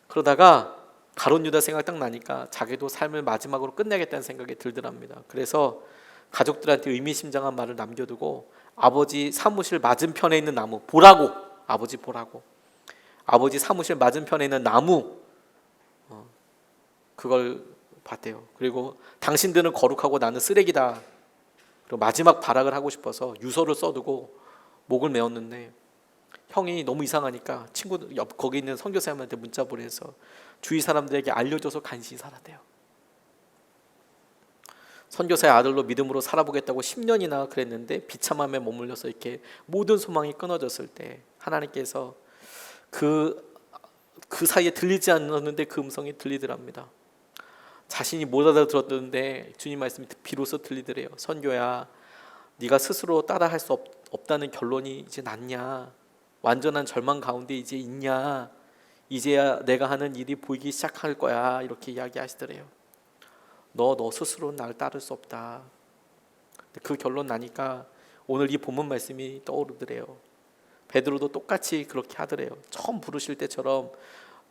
그러다가 가룟 유다 생각 딱 나니까 자기도 삶을 마지막으로 끝내겠다는 생각이 들더랍니다. 그래서 가족들한테 의미심장한 말을 남겨두고 아버지 사무실 맞은편에 있는 나무 보라고, 아버지 보라고, 아버지 사무실 맞은편에 있는 나무 그걸 봤대요. 그리고 당신들은 거룩하고 나는 쓰레기다. 그리고 마지막 발악을 하고 싶어서 유서를 써두고 목을 메었는데 형이 너무 이상하니까 친구들 거기 있는 선교사님한테 문자 보내서 주위 사람들에게 알려줘서 간신히 살았대요. 선교사의 아들로 믿음으로 살아보겠다고 10년이나 그랬는데 비참함에 머물러서 이렇게 모든 소망이 끊어졌을 때 하나님께서 그 사이에 들리지 않았는데 그 음성이 들리더랍니다. 자신이 못 알아들었는데 주님 말씀이 비로소 들리더래요. 선교야, 네가 스스로 따라할 수 없다는 결론이 이제 났냐? 완전한 절망 가운데 이제 있냐? 이제야 내가 하는 일이 보이기 시작할 거야. 이렇게 이야기하시더래요. 너 스스로는 나를 따를 수 없다. 그 결론 나니까 오늘 이 본문 말씀이 떠오르더래요. 베드로도 똑같이 그렇게 하더래요. 처음 부르실 때처럼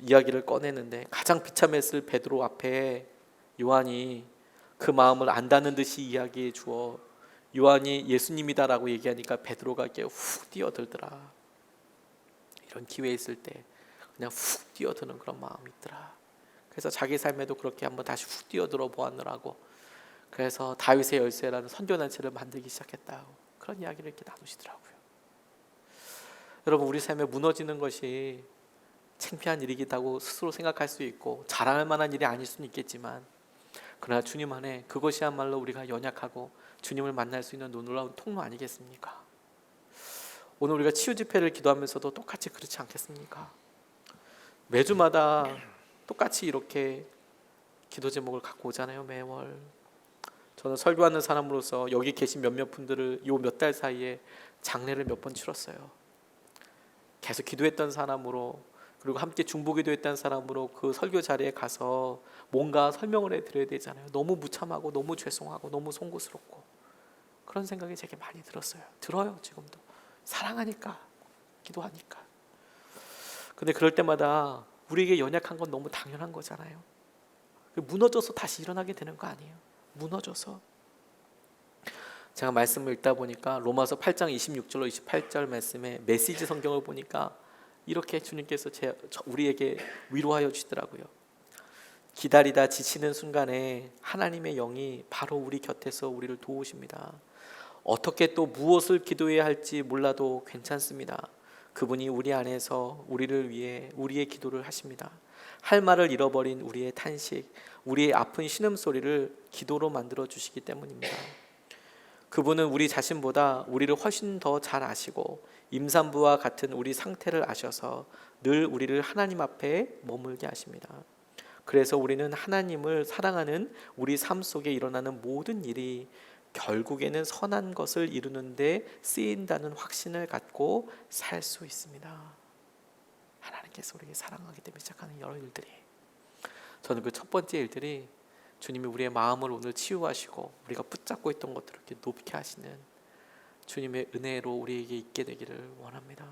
이야기를 꺼내는데 가장 비참했을 베드로 앞에 요한이 그 마음을 안다는 듯이 이야기해 주어 요한이 예수님이다라고 얘기하니까 베드로가 이렇게 훅 뛰어들더라. 이런 기회 있을 때 그냥 훅 뛰어드는 그런 마음이 있더라. 그래서 자기 삶에도 그렇게 한번 다시 훅 뛰어들어 보았느라고. 그래서 다윗의 열쇠라는 선교단체를 만들기 시작했다고 그런 이야기를 이렇게 나누시더라고요. 여러분, 우리 삶에 무너지는 것이 창피한 일이기도 스스로 생각할 수 있고 자랑할 만한 일이 아닐 수는 있겠지만, 그러나 주님 안에 그것이야말로 우리가 연약하고 주님을 만날 수 있는 놀라운 통로 아니겠습니까? 오늘 우리가 치유 집회를 기도하면서도 똑같이 그렇지 않겠습니까? 매주마다 똑같이 이렇게 기도 제목을 갖고 오잖아요. 매월. 저는 설교하는 사람으로서 여기 계신 몇몇 분들을 요 몇 달 사이에 장례를 몇 번 치렀어요. 계속 기도했던 사람으로 그리고 함께 중보기도했다는 사람으로 그 설교 자리에 가서 뭔가 설명을 해드려야 되잖아요. 너무 무참하고 너무 죄송하고 너무 송구스럽고 그런 생각이 제게 많이 들었어요. 들어요. 지금도 사랑하니까, 기도하니까. 근데 그럴 때마다 우리에게 연약한 건 너무 당연한 거잖아요. 무너져서 다시 일어나게 되는 거 아니에요. 무너져서. 제가 말씀을 읽다 보니까 로마서 8장 26절로 28절 말씀에 메시지 성경을 보니까 이렇게 주님께서 우리에게 위로하여 주시더라고요. 기다리다 지치는 순간에 하나님의 영이 바로 우리 곁에서 우리를 도우십니다. 어떻게 또 무엇을 기도해야 할지 몰라도 괜찮습니다. 그분이 우리 안에서 우리를 위해 우리의 기도를 하십니다. 할 말을 잃어버린 우리의 탄식, 우리의 아픈 신음소리를 기도로 만들어 주시기 때문입니다. 그분은 우리 자신보다 우리를 훨씬 더 잘 아시고 임산부와 같은 우리 상태를 아셔서 늘 우리를 하나님 앞에 머물게 하십니다. 그래서 우리는 하나님을 사랑하는 우리 삶 속에 일어나는 모든 일이 결국에는 선한 것을 이루는 데 쓰인다는 확신을 갖고 살 수 있습니다. 하나님께서 우리에게 사랑하기 때문에 시작하는 여러 일들이, 저는 그 첫 번째 일들이 주님이 우리의 마음을 오늘 치유하시고 우리가 붙잡고 있던 것들을 이렇게 높게 하시는 주님의 은혜로 우리에게 있게 되기를 원합니다.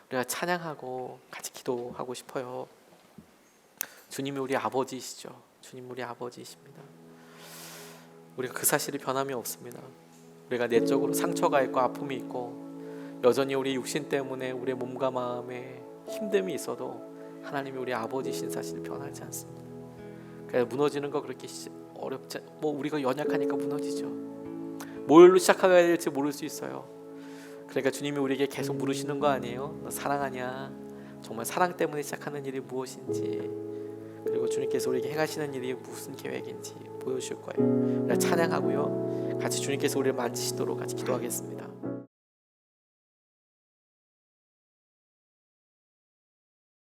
우리가 찬양하고 같이 기도하고 싶어요. 주님이 우리 아버지이시죠. 주님 우리 아버지이십니다. 우리가 그 사실이 변함이 없습니다. 우리가 내적으로 상처가 있고 아픔이 있고 여전히 우리 육신 때문에 우리의 몸과 마음에 힘듦이 있어도 하나님이 우리 아버지이신 사실이 변하지 않습니다. 그래서 무너지는 거 그렇게 어렵지, 우리가 연약하니까 무너지죠. 뭘로 시작해야 될지 모를 수 있어요. 그러니까 주님이 우리에게 계속 물으시는 거 아니에요? 너 사랑하냐? 정말 사랑 때문에 시작하는 일이 무엇인지, 그리고 주님께서 우리에게 행하시는 일이 무슨 계획인지 보여주실 거예요. 찬양하고요, 같이 주님께서 우리를 만지시도록 같이 기도하겠습니다.